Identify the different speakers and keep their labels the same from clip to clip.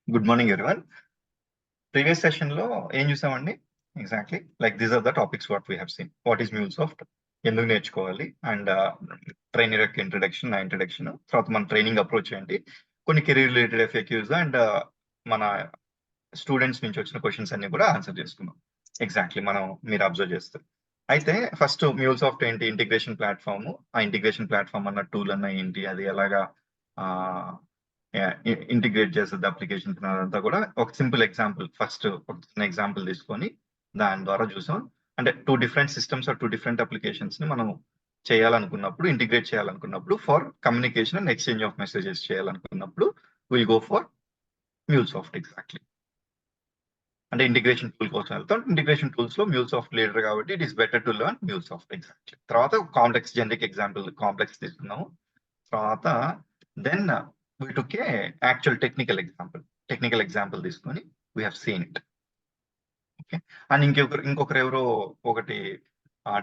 Speaker 1: Good morning, everyone. Previous session లో ఏం చూసామండి? Exactly like these are the topics what we have seen. What is MuleSoft, ఎందుకు నేర్చుకోవాలి, and trainer యొక్క introduction, తర్వాత మన ట్రైనింగ్ అప్రోచ్ ఏంటి, కొన్ని కెరీర్ రిలేటెడ్ FAQs అండ్ మన స్టూడెంట్స్ నుంచి వచ్చిన క్వశ్చన్స్ అన్ని కూడా ఆన్సర్ చేసుకున్నాం. ఎగ్జాక్ట్లీ మీరు అబ్జర్వ్ చేస్తారు. అయితే ఫస్ట్ MuleSoft ఏంటి, ఇంటిగ్రేషన్ ప్లాట్ఫామ్. ఆ ఇంటిగ్రేషన్ ప్లాట్ఫామ్ అన్న టూల్ అన్న ఏంటి, అది ఎలాగా ఇంటిగ్రేట్ చేస్తుంది అప్లికేషన్ అదంతా కూడా ఒక సింపుల్ ఎగ్జాంపుల్, ఫస్ట్ ఒక చిన్న ఎగ్జాంపుల్ తీసుకొని దాని ద్వారా చూసాం. అంటే 2 different systems or 2 different applications ని మనం చేయాలనుకున్నప్పుడు, ఇంటిగ్రేట్ చేయాలనుకున్నప్పుడు, for communication and exchange of messages చేయాలనుకున్నప్పుడు will go for MuleSoft. Exactly అంటే ఇంటిగ్రేషన్ టూల్ కోసం వెళ్తాం. ఇంటిగ్రేషన్ టూల్స్ లో MuleSoft లీడర్ కాబట్టి it is better to learn MuleSoft. Exactly తర్వాత కాంప్లెక్స్ జనరిక్ ఎగ్జాంపుల్, కాంప్లెక్స్ తీసుకున్నాము. తర్వాత then we took a actual technical example తీసుకొని we have seen it. Okay, and ఇంకొకరు ఎవరో ఒకటి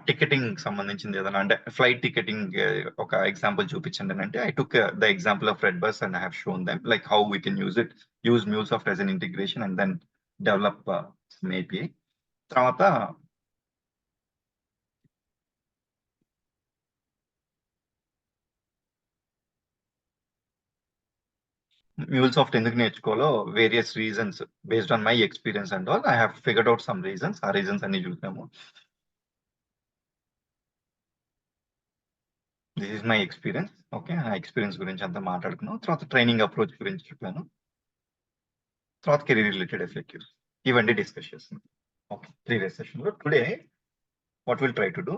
Speaker 1: టికెటింగ్ సంబంధించింది ఏదైనా, అంటే ఫ్లైట్ టికెటింగ్ ఒక ఎగ్జాంపుల్ చూపించండి అంటే I took the example of Redbus and I have shown them like how we can use MuleSoft as an integration and then develop some API. తర్వాత MuleSoft ఎందుకు నేర్చుకోవాలో various reasons based on my experience and all I have figured out some reasons. ఆ reasons అన్ని చూసాము. This is my experience. Okay, ఆ experience గురించి అంతా మాట్లాడుకున్నాం. తర్వాత ట్రైనింగ్ అప్రోచ్ గురించి చెప్పాను. తర్వాత కెరీర్ రిలేటెడ్ FAQs ఇవన్నీ డిస్కస్ చేస్తున్నాం. ఓకే, ప్రీవియస్ సెషన్ లో today what will try to do,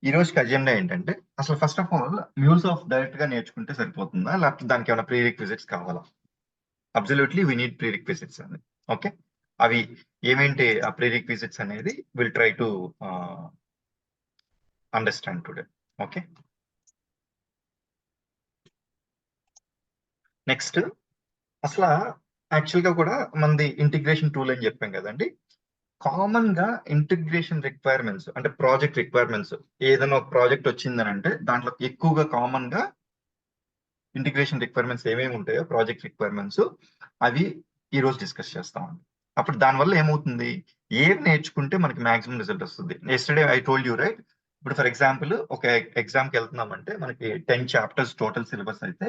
Speaker 1: ఈ రోజుకి అజెండా ఏంటంటే, అసలు first of all MuleSoft direct గా నేర్చుకుంటే సరిపోతుందా, లేకపోతే దానికి ఏమైనా ప్రీ రిక్విజిట్స్ కావాలా? Absolutely we need pre requisites అని. ఓకే, అవి ఏమేంటి ఆ ప్రీ రిక్విజిట్స్ అనేది will try to understand today. Okay, next అసలు యాక్చువల్ గా కూడా మనది ఇంటిగ్రేషన్ టూల్ అని చెప్పాం కదండి. కామన్ గా ఇంటిగ్రేషన్ రిక్వైర్మెంట్స్ అంటే ప్రాజెక్ట్ రిక్వైర్మెంట్స్, ఏదైనా ఒక ప్రాజెక్ట్ వచ్చిందని అంటే దాంట్లో ఎక్కువగా కామన్ గా ఇంటిగ్రేషన్ రిక్వైర్మెంట్స్ ఏమేమి ఉంటాయో ప్రాజెక్ట్ రిక్వైర్మెంట్స్ అవి ఈ రోజు డిస్కస్ చేస్తామండి. అప్పుడు దానివల్ల ఏమవుతుంది, ఏం నేర్చుకుంటే మనకి మాక్సిమం రిజల్ట్ వస్తుంది. Yesterday I told you right. ఇప్పుడు ఫర్ ఎగ్జాంపుల్ ఒక ఎగ్జామ్కి వెళ్తున్నామంటే మనకి 10 చాప్టర్స్ టోటల్ సిలబస్ అయితే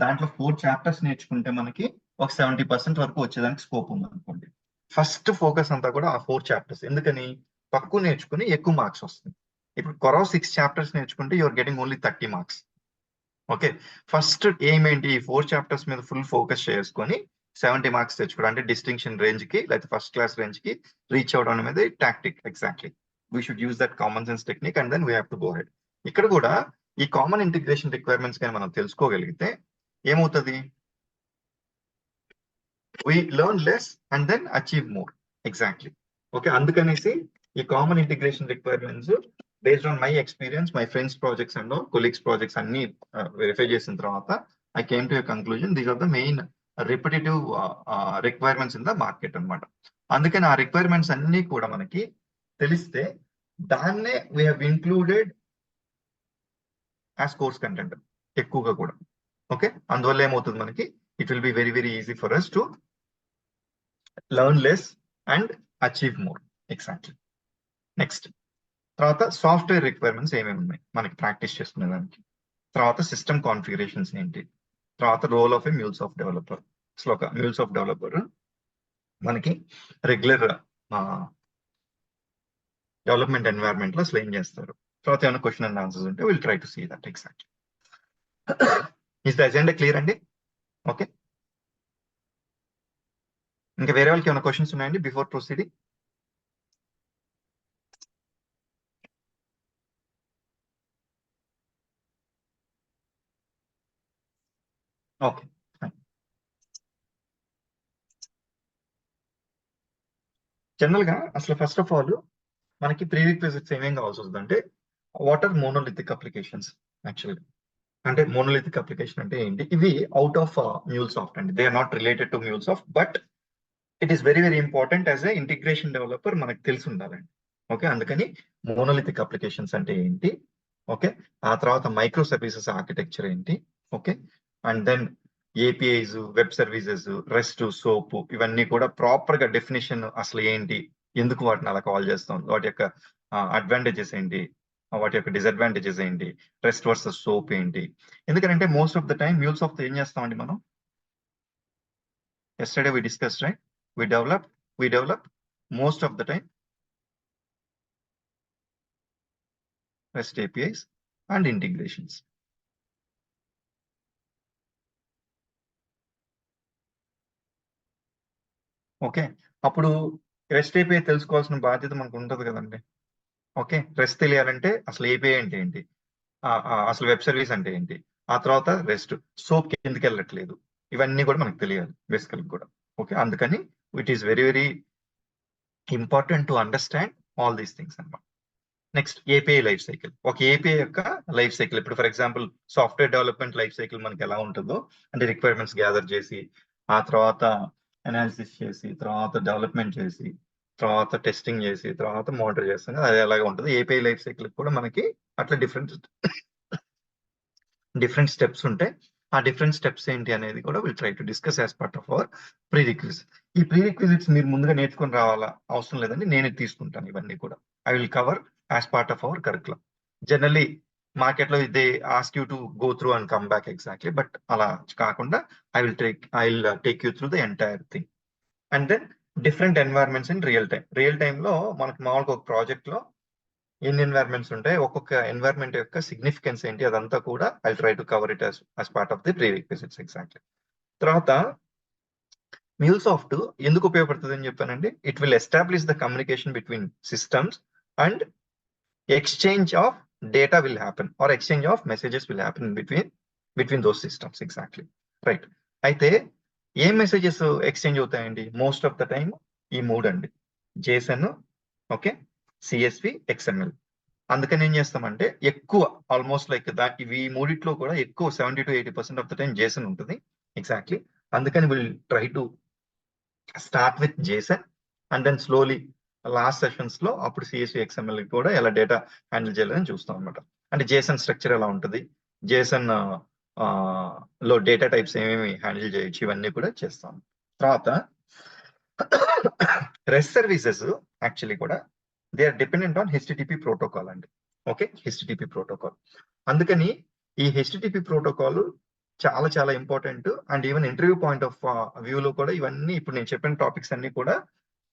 Speaker 1: దాంట్లో 4 చాప్టర్స్ నేర్చుకుంటే మనకి ఒక 70% వరకు వచ్చేదానికి స్కోప్ ఉంది అనుకోండి. ఫస్ట్ ఫోకస్ అంతా కూడా ఆ 4 చాప్టర్స్. ఎందుకని? తక్కువ నేర్చుకుని ఎక్కువ మార్క్స్ వస్తుంది. ఇప్పుడు కొరవ 6 చాప్టర్స్ నేర్చుకుంటే your getting only 30 marks. Okay, first ఏమేంటి, ఈ 4 చాప్టర్స్ మీద ఫుల్ ఫోకస్ చేసుకొని 70 మార్క్స్ తెచ్చుకోవడం, అంటే డిస్టింక్షన్ రేంజ్ కి లేకపోతే ఫస్ట్ క్లాస్ రేంజ్ కి రీచ్ అవడం అనేది tactic. Exactly we should use that common sense technique and then we have to go head. ఇక్కడ కూడా ఈ కామన్ ఇంటిగ్రేషన్ రిక్వైర్మెంట్స్ కానీ మనం తెలుసుకోగలిగితే ఏమవుతుంది, we learn less and then achieve more. Exactly. Okay, అందుకనేసి ఈ common integration requirements based on my experience, my friends projects and colleagues projects అన్ని verify చేసిన తర్వాత I came to a conclusion these are the main repetitive requirements in the market అనమాట. అందుకని ఆ requirements అన్ని కూడా మనకి తెలిస్తే దాన్నే we have included as course content ఎక్కువగా కూడా. ఓకే, అందువల్ల ఏమవుతుంది మనకి, it will be very very easy for us to learn less and achieve more. Exactly. Next తర్వాత సాఫ్ట్వేర్ రిక్వైర్మెంట్స్ ఏమేమి ఉన్నాయి మనకి ప్రాక్టీస్ చేసుకునే దానికి, తర్వాత సిస్టమ్ కాన్ఫిగరేషన్స్ ఏంటి, తర్వాత role of a MuleSoft developer. శ్లోక MuleSoft డెవలపర్ మనకి రెగ్యులర్ డెవలప్మెంట్ ఎన్వైరన్మెంట్ లో అసలు ఏం చేస్తారు, తర్వాత ఏమైనా క్వశ్చన్ అండ్ ఆన్సర్స్ ఉంటే will try to see that. Exactly. Is the agenda clear అండి? ఓకే, ఇంకా వేరే వాళ్ళకి ఏమైనా క్వశ్చన్స్ ఉన్నాయండి బిఫోర్ ప్రొసీడింగ్? ఓకే, జనరల్ గా అసలు ఫస్ట్ ఆఫ్ ఆల్ మనకి ప్రీ రిక్విజిట్స్ ఏమేం కావాల్సి వస్తుంది అంటే, వాట్ ఆర్ మోనోలిథిక్ అప్లికేషన్స్. యాక్చువల్గా అంటే మోనోలిథిక్ అప్లికేషన్ అంటే ఏంటి, ఇవి అవుట్ ఆఫ్ MuleSoft అండి. They are not related to MuleSoft but it is very very important as a integration developer మనకు తెలిసి ఉండాలండి. ఓకే, అందుకని మోనోలిథిక్ అప్లికేషన్స్ అంటే ఏంటి, ఓకే, ఆ తర్వాత మైక్రో సర్వీసెస్ ఆర్కిటెక్చర్ ఏంటి, okay, and then APIs, web services, REST, SOAP, ఇవన్నీ కూడా ప్రాపర్ గా డెఫినేషన్ అసలు ఏంటి, ఎందుకు వాటిని అలా కాల్ చేస్తాం, వాటి యొక్క అడ్వాంటేజెస్ ఏంటి, వాటి యొక్క డిసడ్వాంటేజెస్ ఏంటి, రెస్ట్ వర్సెస్ సోప్ ఏంటి. ఎందుకంటే most of the time MuleSoft ఏం చేస్తామండి మనం, yesterday we discussed, right? We develop most of the time REST APIs and integrations. Okay, అప్పుడు రెస్ట్ ఏపీఐ తెలుసుకోవాల్సిన బాధ్యత మనకు ఉంటుంది కదండి. ఓకే, రెస్ట్ తెలియాలంటే అసలు ఏపీఐ అంటే ఏంటి, అసలు వెబ్ సర్వీస్ అంటే ఏంటి, ఆ తర్వాత రెస్ట్ సోప్ ఎందుకు వెళ్ళట్లేదు, ఇవన్నీ కూడా మనకు తెలియాలి బేసికల్ కూడా. ఓకే, అందుకని it is very very important to understand all these things అన్నమాట. Next API life cycle. ఒక ఏపీఐ యొక్క లైఫ్ సైకిల్, ఇప్పుడు for example software development life cycle మనకి ఎలా ఉంటుందో, అంటే రిక్వైర్మెంట్స్ గ్యాదర్ చేసి, ఆ తర్వాత అనాలిసిస్ చేసి, తర్వాత డెవలప్మెంట్ చేసి, తర్వాత టెస్టింగ్ చేసి, తర్వాత మోనిటర్ చేస్తాం కదా, అది ఎలాగా ఉంటుంది. ఏపీఐ లైఫ్ సైకిల్ కూడా మనకి అట్లా డిఫరెంట్ స్టెప్స్ ఉంటాయి. ఆ డిఫరెంట్ స్టెప్స్ ఏంటి అనేది కూడా will try to discuss as part of hour pre requisites. ఈ ప్రీ రిక్విజిట్స్ మీరు ముందుగా నేర్చుకొని రావాలా అవసరం లేదండి, నేనే తీసుకుంటాను ఇవన్నీ కూడా. I will cover as part of our curriculum. Generally market లో they ask you to go through and come back exactly, but అలా కాకుండా I will take you through the entire thing. And then different environments in real time లో మనకి మామూలుగా ఒక project లో ఎన్ని environments ఉంటాయి, ఒక్కొక్క ఎన్వైరన్మెంట్ యొక్క సిగ్నిఫికెన్స్ ఏంటి, అదంతా కూడా I try to cover it as part of the pre requisites exactly. తర్వాత MuleSoft ఎందుకు ఉపయోగపడుతుంది అని చెప్పానండి, it will establish the communication between systems and exchange of data will happen or exchange of messages will happen between those systems exactly. Right, అయితే ఏ messages exchange అవుతాయండి most of the time, ఈ మూడు అండి, JSON, okay, CSV, XML. అందుకని ఏం చేస్తామంటే ఎక్కువ almost like ఇవి మూడిట్లో కూడా ఎక్కువ 70 to 80% of the time JSON ఉంటుంది ఎగ్జాక్ట్లీ. అందుకని will try to start with JSON and then slowly last sessions లో అప్పుడు CSV, XML కూడా ఎలా డేటా హ్యాండిల్ చేయాలని చూస్తాం అనమాట. అంటే JSON స్ట్రక్చర్ ఎలా ఉంటుంది, JSON లో డేటా టైప్స్ ఏమేమి హ్యాండిల్ చేయొచ్చు, ఇవన్నీ కూడా చేస్తాం. తర్వాత రెస్ట్ సర్వీసెస్ యాక్చువల్లీ కూడా they are dependent on HTTP protocol అండి. Okay, HTTP protocol. అందుకని ఈ HTTP ప్రోటోకాల్ చాలా చాలా important. And even interview point of వ్యూలో కూడా ఇవన్నీ ఇప్పుడు నేను చెప్పిన టాపిక్స్ అన్ని కూడా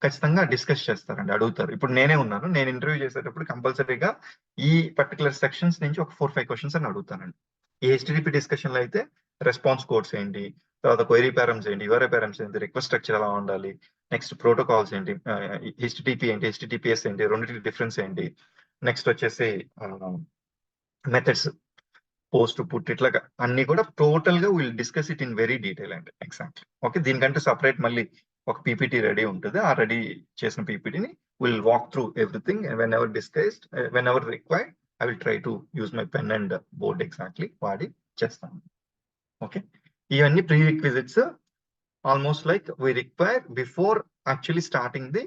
Speaker 1: ఖచ్చితంగా డిస్కస్ చేస్తారండి, అడుగుతారు. ఇప్పుడు నేనే ఉన్నాను, నేను ఇంటర్వ్యూ చేసేటప్పుడు కంపల్సరీగా ఈ పర్టికులర్ సెక్షన్స్ నుంచి ఒక 4-5 క్వశ్చన్స్ అని అడుగుతానండి. ఈ HTTP డిస్కషన్ లో అయితే రెస్పాన్స్ కోడ్స్ ఏంటి, తర్వాత క్వైరీ పారమ్స్ ఏంటి, యూఆర్ఐ పారమ్స్ ఏంటి, రిక్వెస్ట్ స్ట్రక్చర్ ఎలా ఉండాలి, నెక్స్ట్ ప్రోటోకాల్స్ ఏంటి, HTTP ఏంటి, HTTPS ఏంటి, రెండింటి డిఫరెన్స్ ఏంటి, నెక్స్ట్ వచ్చేసి మెథడ్స్, పోస్ట్, పుట్, ఇట్లా అన్ని కూడా టోటల్ గా will discuss it in very detail అండి ఎగ్జాక్ట్లీ. ఓకే, దీనికంటే సపరేట్ మళ్ళీ ఒక పీపీటీ రెడీ ఉంటుంది, ఆ రెడీ చేసిన పీపీటీని will walk through everything whenever discussed, whenever required I will try to use my pen and board exactly వాడి చేస్తాను. ఓకే, ఇవన్నీ prerequisites almost like we require before actually starting the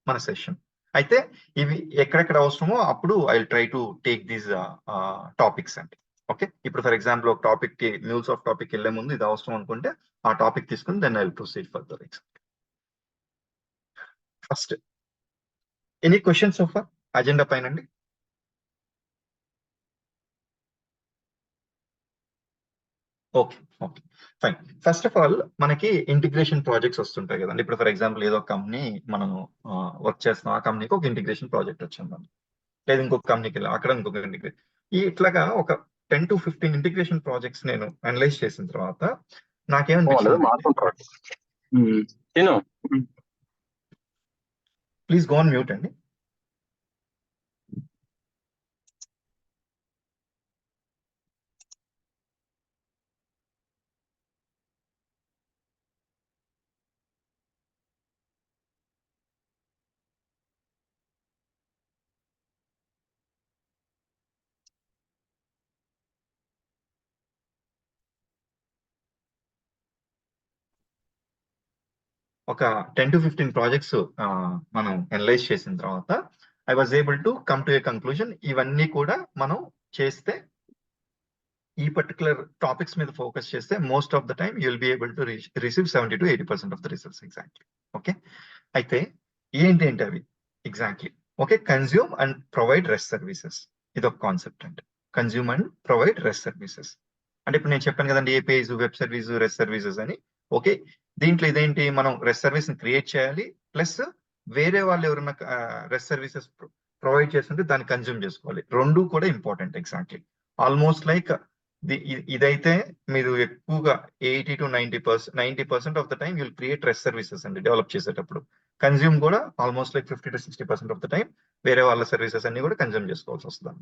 Speaker 1: మన సెషన్. అయితే ఇవి ఎక్కడెక్కడ అవసరమో అప్పుడు I will try to take these topics అండి. ఓకే, ఇప్పుడు ఫర్ ఎగ్జాంపుల్ ఒక టాపిక్ కి MuleSoft టాపిక్ వెళ్ళే ముందు ఇది అవసరం అనుకుంటే ఆ టాపిక్ తీసుకుని then I will proceed further. First any questions of agenda పైన అండి? Okay, okay, fine. First of all మనకి ఇంటిగ్రేషన్ ప్రాజెక్ట్స్ వస్తుంటాయి కదండి. ఇప్పుడు ఫర్ ఎగ్జాంపుల్ ఏదో కంపెనీ మనం వర్క్ చేస్తున్నాం, ఆ కంపెనీకి ఒక ఇంటిగ్రేషన్ ప్రాజెక్ట్ వచ్చింది, లేదా ఇంకొక కంపెనీకి వెళ్ళాం, అక్కడ ఇంకొక ఇంటిగ్రేషన్. ఇట్లాగా ఒక 10 to 15 ఇంటిగ్రేషన్ ప్రాజెక్ట్స్ నేను అనలైజ్ చేసిన తర్వాత నాకేమనిపించింది, ప్లీజ్ గో ఆన్ మ్యూట్ అండి. ఒక 10 to 15 ప్రాజెక్ట్స్ మనం అనలైజ్ చేసిన తర్వాత I was able to come to a conclusion. ఇవన్నీ కూడా మనం చేస్తే, ఈ పర్టికులర్ టాపిక్స్ మీద ఫోకస్ చేస్తే most of the time you will be able to receive 70 to 80% of the results exactly. Okay, అయితే ఏంటి అవి exactly? Okay, consume and provide rest services, ఇది ఒక కాన్సెప్ట్ అండి. Consume and provide rest services అంటే ఇప్పుడు నేను చెప్పాను కదండి, APIs, web service, rest services అని. ఓకే, దీంట్లో ఇదేంటి, మనం రెస్ట్ సర్వీస్ ని క్రియేట్ చేయాలి, ప్లస్ వేరే వాళ్ళు ఎవరైనా రెస్ట్ సర్వీసెస్ ప్రొవైడ్ చేస్తుంటే దాన్ని కన్జ్యూమ్ చేసుకోవాలి. రెండు కూడా ఇంపార్టెంట్ ఎగ్జాక్ట్లీ. ఆల్మోస్ట్ లైక్ ఇదైతే మీరు ఎక్కువగా 80 to 90% of the time you'll create rest services అండి డెవలప్ చేసేటప్పుడు. కన్జ్యూమ్ కూడా almost like 50 to 60% of the time వేరే వాళ్ళ సర్వీసెస్ అన్ని కూడా కన్జ్యూమ్ చేసుకోవాల్సి వస్తుంది.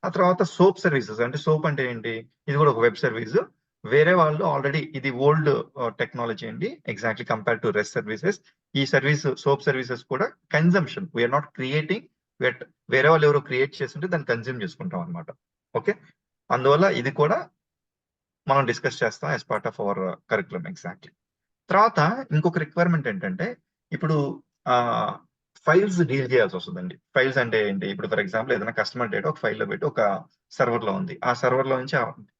Speaker 1: ఆ తర్వాత సోప్ సర్వీసెస్, అంటే సోప్ అంటే ఏంటి, ఇది కూడా ఒక వెబ్ సర్వీస్. వేరే వాళ్ళు ఆల్రెడీ, ఇది ఓల్డ్ టెక్నాలజీ అండి exactly compare to rest services. ఈ సర్వీస్, సోప్ సర్వీసెస్ కూడా కన్జంప్షన్, వీఆర్ నాట్ క్రియేటింగ్, వేరే వాళ్ళు ఎవరో క్రియేట్ చేస్తుంటే దాన్ని కన్జ్యూమ్ చేసుకుంటాం అనమాట. ఓకే, అందువల్ల ఇది కూడా మనం డిస్కస్ చేస్తాం as part of our curriculum exactly. తర్వాత ఇంకొక రిక్వైర్మెంట్ ఏంటంటే, ఇప్పుడు ఫైల్స్ డీల్ చేయాల్సి వస్తుందండి. ఫైల్స్ అంటే ఏంటి, ఇప్పుడు ఫర్ ఎగ్జాంపుల్ ఏదైనా కస్టమర్ డేటా ఒక ఫైల్లో పెట్టి ఒక సర్వర్ లో ఉంది, ఆ సర్వర్ లో నుంచి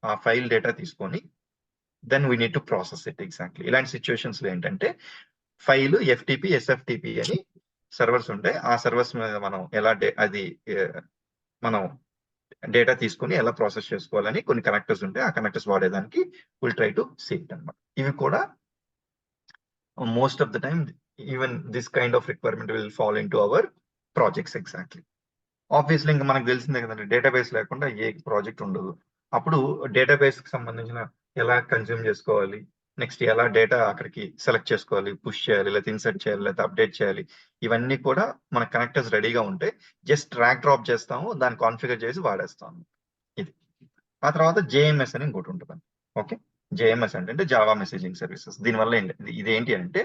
Speaker 1: ఆ ఫైల్ డేటా తీసుకొని then we need to process it exactly. ఇలాంటి సిచ్యువేషన్స్ లో ఏంటంటే, ఫైల్ ఎఫ్టిపి, ఎస్ఎఫ్టిపి అని సర్వర్స్ ఉంటాయి. ఆ సర్వర్స్ మీద మనం ఎలా మనం డేటా తీసుకొని ఎలా ప్రాసెస్ చేసుకోవాలని కొన్ని కనెక్టర్స్ ఉంటాయి. ఆ కనెక్టర్స్ వాడేదానికి will try to see it అనమాట. ఇవి కూడా most of the time even this kind of requirement will fall in to our projects exactly. Obviously ఇంకా మనకు తెలిసిందే కదండి, డేటాబేస్ లేకుండా ఏ ప్రాజెక్ట్ ఉండదు. అప్పుడు డేటాబేస్ కి సంబంధించిన ఎలా కన్జ్యూమ్ చేసుకోవాలి, నెక్స్ట్ ఎలా డేటా అక్కడికి సెలెక్ట్ చేసుకోవాలి, పుష్ చేయాలి, లేదా ఇన్సర్ట్ చేయాలి, లేదా అప్డేట్ చేయాలి, ఇవన్నీ కూడా మన కనెక్టర్స్ రెడీగా ఉంటాయి. జస్ట్ డ్రాగ్ డ్రాప్ చేస్తాము, దాన్ని కాన్ఫిగర్ చేసి వాడేస్తాము. ఇది. ఆ తర్వాత జేఎంఎస్ అని ఇంకోటి ఉంటుంది. ఓకే, జేఎంఎస్ అంటే జావా మెసేజింగ్ సర్వీసెస్. దీనివల్ల ఇదేంటి అంటే,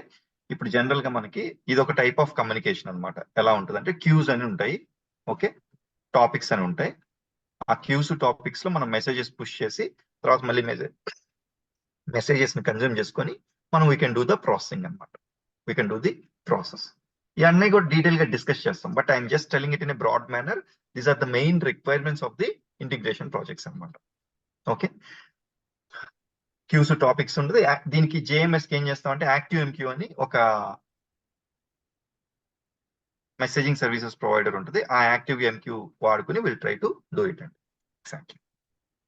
Speaker 1: ఇప్పుడు జనరల్ గా మనకి ఇది ఒక టైప్ ఆఫ్ కమ్యూనికేషన్ అనమాట. ఎలా ఉంటుంది అంటే, క్యూస్ అని ఉంటాయి, ఓకే, టాపిక్స్ అని ఉంటాయి. ఆ క్యూస్ టాపిక్స్ లో మనం మెసేజెస్ పుష్ చేసి తర్వాత మళ్ళీ మెసేజెస్ ని కన్జ్యూమ్ చేసుకొని మనం we can do the processing అనమాట. We can do the process. ఇవన్నీ కూడా డీటెయిల్ గా డిస్కస్ చేస్తాం, but I'm just telling it in a broad manner. These are the main requirements of the integration projects అనమాట. Okay, queues topics ఉంటుంది. దీనికి JMS కి ఏం చేస్తాం అంటే, యాక్టివ్ ఎంక్యూ అని ఒక మెసేజింగ్ సర్వీసెస్ ప్రొవైడర్ ఉంటుంది. ఆ యాక్టివ్ ఎంక్యూ వాడుకుని will try to do it అండి ఎగ్జాక్ట్లీ.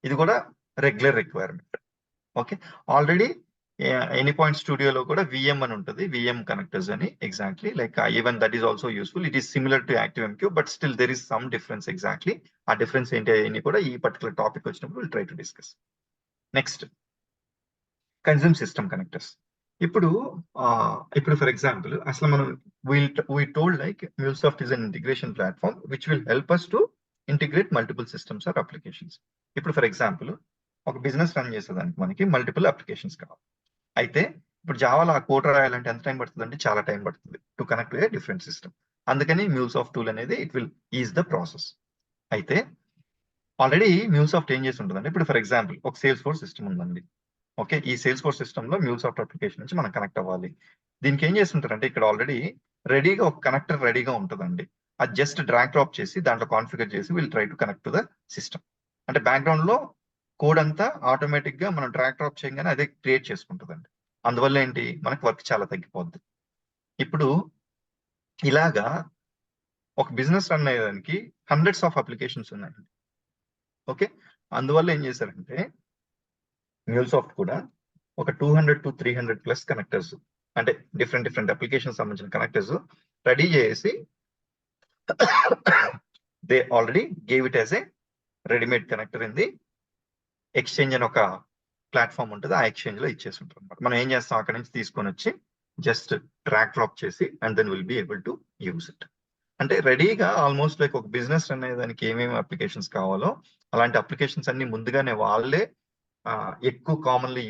Speaker 1: ఇది కూడా regular requirement. Okay, already any point స్టూడియోలో కూడా విఎం అని ఉంటుంది, విఎం కనెక్టర్స్ అని exactly. Like even that is also useful. It is similar to active MQ, but still there is some difference exactly. ఆ difference ఏంటి అని కూడా ఈ పర్టికులర్ టాపిక్ వచ్చినప్పుడు will try to discuss. Next, consume system connectors. ఇప్పుడు for example అసలు మనం we told like MuleSoft is an integration platform which will help us to integrate multiple systems or applications. ఇప్పుడు for example ఒక business run చేసేదానికి మనకి multiple applications కావాలి. అయితే ఇప్పుడు జావాలో ఆ కోడ్ రాయాలంటే ఎంత టైం పడుతుంది అంటే, చాలా టైం పడుతుంది to connect a different system. అందుకని MuleSoft టూల్ అనేది it will is the process. అయితే ఆల్రెడీ MuleSoft ఏం చేసి ఉంటుందంటే, ఇప్పుడు ఫర్ ఎగ్జాంపుల్ ఒక సేల్స్ ఫోర్స్ సిస్టమ్ ఉందండి. ఓకే, ఈ సేల్స్ ఫోర్స్ సిస్టమ్ లో MuleSoft అప్లికేషన్ నుంచి మనం కనెక్ట్ అవ్వాలి. దీనికి ఏం చేస్తుంటారంటే, ఇక్కడ ఆల్రెడీ రెడీగా ఒక కనెక్టర్ రెడీగా ఉంటుందండి. అది జస్ట్ డ్రాగ్ డ్రాప్ చేసి దాంట్లో కాన్ఫిగర్ చేసి will try to connect to the system. అంటే బ్యాక్గ్రౌండ్ లో కోడ్ అంతా ఆటోమేటిక్ గా మనం డ్రాగ్ డ్రాప్ చేయగానే అదే క్రియేట్ చేసుకుంటుందండి. అందువల్ల ఏంటి, మనకి వర్క్ చాలా తగ్గిపోద్ది. ఇప్పుడు ఇలాగా ఒక బిజినెస్ రన్ అయ్యేదానికి హండ్రెడ్స్ ఆఫ్ అప్లికేషన్స్ ఉన్నాయండి. ఓకే, అందువల్ల ఏం చేశారంటే MuleSoft కూడా ఒక 200 to 300 ప్లస్ కనెక్టర్స్, అంటే డిఫరెంట్ అప్లికేషన్ సంబంధించిన కనెక్టర్స్ రెడీ చేసి they already gave it as a readymade connector in the exchange అని ఒక ప్లాట్ఫామ్ ఉంటుంది. ఆ ఎక్స్చేంజ్ లో ఇచ్చేసి ఉంటారు అనమాట. మనం ఏం చేస్తాం, అక్కడ నుంచి తీసుకొని వచ్చి జస్ట్ డ్రాగ్ డ్రాప్ చేసి and then will be able to use it. అంటే రెడీగా ఆల్మోస్ట్ లైక్ ఒక బిజినెస్ రన్ అయ్యేదానికి ఏమేమి అప్లికేషన్స్ కావాలో అలాంటి అప్లికేషన్స్ అన్ని ముందుగానే వాళ్ళే ఎక్కువ కామన్లీ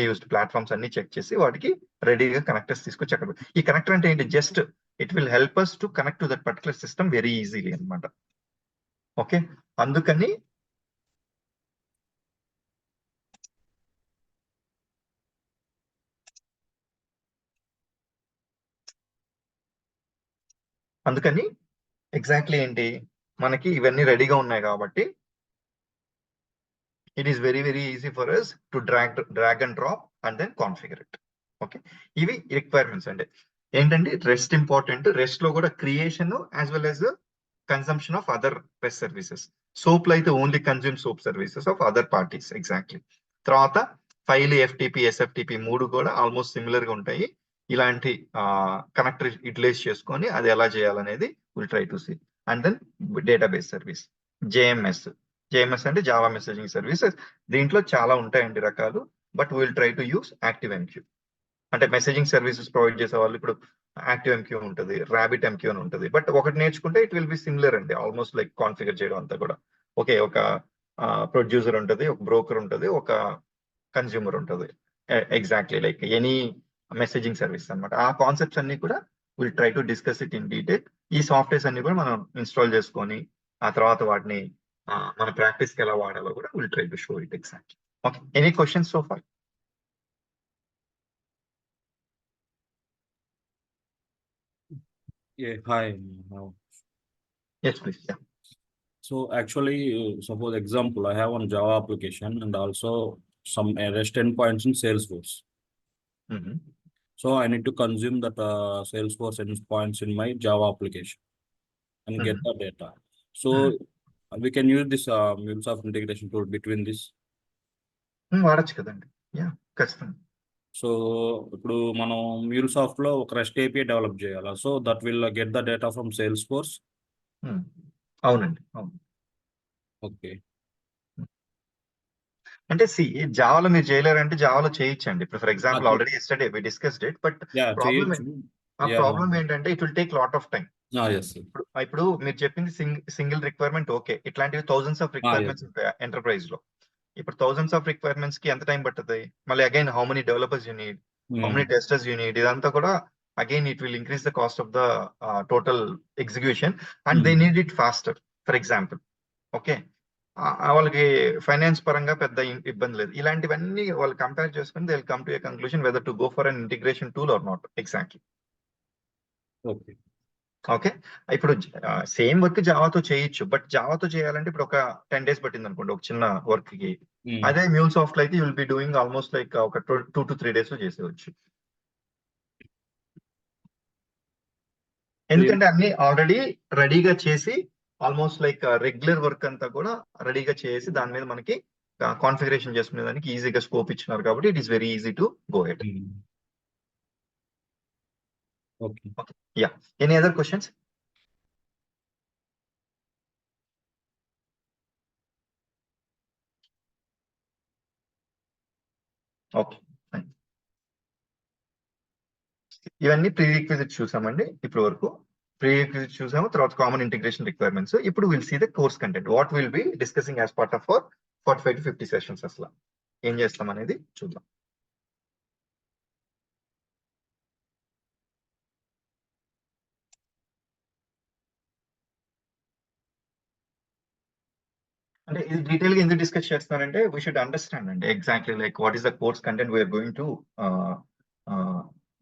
Speaker 1: యూజ్డ్ ప్లాట్ఫామ్స్ అన్ని చెక్ చేసి వాటికి రెడీగా కనెక్టర్స్ తీసుకొచ్చి అక్కడ ఈ కనెక్టర్ అంటే ఏంటి, just it will help us to connect to that particular system very easily అనమాట. ఓకే, అందుకని అందుకని ఎగ్జాక్ట్లీ ఏంటి, మనకి ఇవన్నీ రెడీగా ఉన్నాయి కాబట్టి it is very very easy for us to drag and drop and then configure it. Okay, ఇవి రిక్వైర్మెంట్స్ అండి. ఏంటంటే రెస్ట్ ఇంపార్టెంట్, రెస్ట్ లో కూడా creation as well as consumption of other REST services. SOAP లో అయితే only consume SOAP services of other parties. Exactly. తర్వాత file, FTP, ఎస్ఎఫ్టిపి మూడు కూడా ఆల్మోస్ట్ సిమిలర్ గా ఉంటాయి. ఇలాంటి కనెక్టర్ యూటిలైజ్ చేసుకొని అది ఎలా చేయాలనేది will try to see. And then database service, JMS. JMS అంటే జావా మెసేజింగ్ సర్వీసెస్. దీంట్లో చాలా ఉంటాయండి రకాలు, but will try to use ActiveMQ. అంటే మెసేజింగ్ సర్వీసెస్ ప్రొవైడ్ చేసే వాళ్ళు ఇప్పుడు యాక్టివ్ఎంక్యూ ఉంటుంది, ర్యాబిట్ ఎంక్యూ అని ఉంటుంది. బట్ ఒకటి నేర్చుకుంటే ఇట్ విల్ బి సిమిలర్ అండి, ఆల్మోస్ట్ లైక్ కాన్ఫిగర్ చేయడం అంతా కూడా. ఓకే, ఒక ప్రొడ్యూసర్ ఉంటుంది, ఒక బ్రోకర్ ఉంటుంది, ఒక కన్స్యూమర్ ఉంటుంది. Exactly like any messaging service అన్నమాట. ఆ కాన్సెప్ట్స్ అన్ని కూడా will try to discuss it in detail. ఈ సాఫ్ట్వేర్స్ అన్ని కూడా మనం ఇన్స్టాల్ చేసుకొని ఆ తర్వాత వాటిని మన ప్రాక్టీస్ కి ఎలా వాడాలో కూడా will try to show it exactly. Okay, any questions so far?
Speaker 2: Yeah, hi.
Speaker 1: Yes, please. Yeah.
Speaker 2: So actually, suppose example, I have one Java application and also some REST endpoints in Salesforce.
Speaker 1: Mhm.
Speaker 2: So I need to consume that Salesforce endpoints in my Java application and get the data. So we can use this MuleSoft integration tool between this.
Speaker 1: వాడచ్చు కదండి. Yeah, ఖచ్చితంగా.
Speaker 2: So ఇప్పుడు మనం MuleSoft లో ఒక REST API develop చేయాలి. So that will get the data from Salesforce.
Speaker 1: అవునండి, అవును.
Speaker 2: ఓకే,
Speaker 1: అంటే జావాలో మీరు చేయలేరంటే జావాలో చేయొచ్చండి. ఇప్పుడు for example already yesterday we discussed it, but problem ఏంటంటే it will take lot of time. ఇప్పుడు మీరు చెప్పింది సింగిల్ రిక్వైర్మెంట్ ఓకే, ఇట్లాంటివి థౌసండ్స్ ఆఫ్ రిక్వైర్మెంట్స్ ఉంటాయి ఎంటర్ప్రైజ్ లో. ఇప్పుడు థౌసండ్స్ ఆఫ్ రిక్వైర్మెంట్స్ కి ఎంత టైం పడుతుంది? మళ్ళీ again how many developers you need, how many testers you need, ఇదంతా కూడా again it will increase the cost of the total execution and they need it faster. For example okay, వాళ్ళకి finance పరంగా పెద్ద ఇబ్బంది లేదు. ఇలాంటివన్నీ వాళ్ళు కంపేర్ చేసుకుని they will come to a conclusion whether to go for an integration tool or not. Exactly.
Speaker 2: Okay,
Speaker 1: okay, ఇప్పుడు same work జావాతో చేయొచ్చు, బట్ జావాతో చేయాలంటే ఇప్పుడు ఒక 10 days పట్టింది అనుకోండి ఒక చిన్న వర్క్ కి. అదే MuleSoft లో అయితే you will be doing almost like ఒక 2 to 3 days లో చేసేవచ్చు. ఎందుకంటే అన్ని ఆల్రెడీ రెడీగా చేసి ఆల్మోస్ట్ లైక్ రెగ్యులర్ వర్క్ అంతా కూడా రెడీగా చేసి దాని మీద మనకి కాన్ఫిగరేషన్ చేసుకునే దానికి ఈజీగా స్కోప్ ఇచ్చినారు కాబట్టి it is very easy to go head.
Speaker 2: Okay,
Speaker 1: yeah, any other questions? Okay, ఇవన్నీ ప్రీ రిక్విజిట్ చూసామండి ఇప్పటి వరకు. ప్రీ రిక్విజిట్ చూసాము, తర్వాత కామన్ ఇంటిగ్రేషన్ రిక్వైర్మెంట్స్. ఇప్పుడు will see the course content, what will be discussing as part of 45 to 50 sessions. అసలు ఏం చేస్తాం అనేది చూద్దాం. అంటే ఇది డీటెయిల్ గా ఎందుకు డిస్కస్ చేస్తున్నారంటే వీ షుడ్ అండర్స్టాండ్ అండి exactly like what is the course content we're going to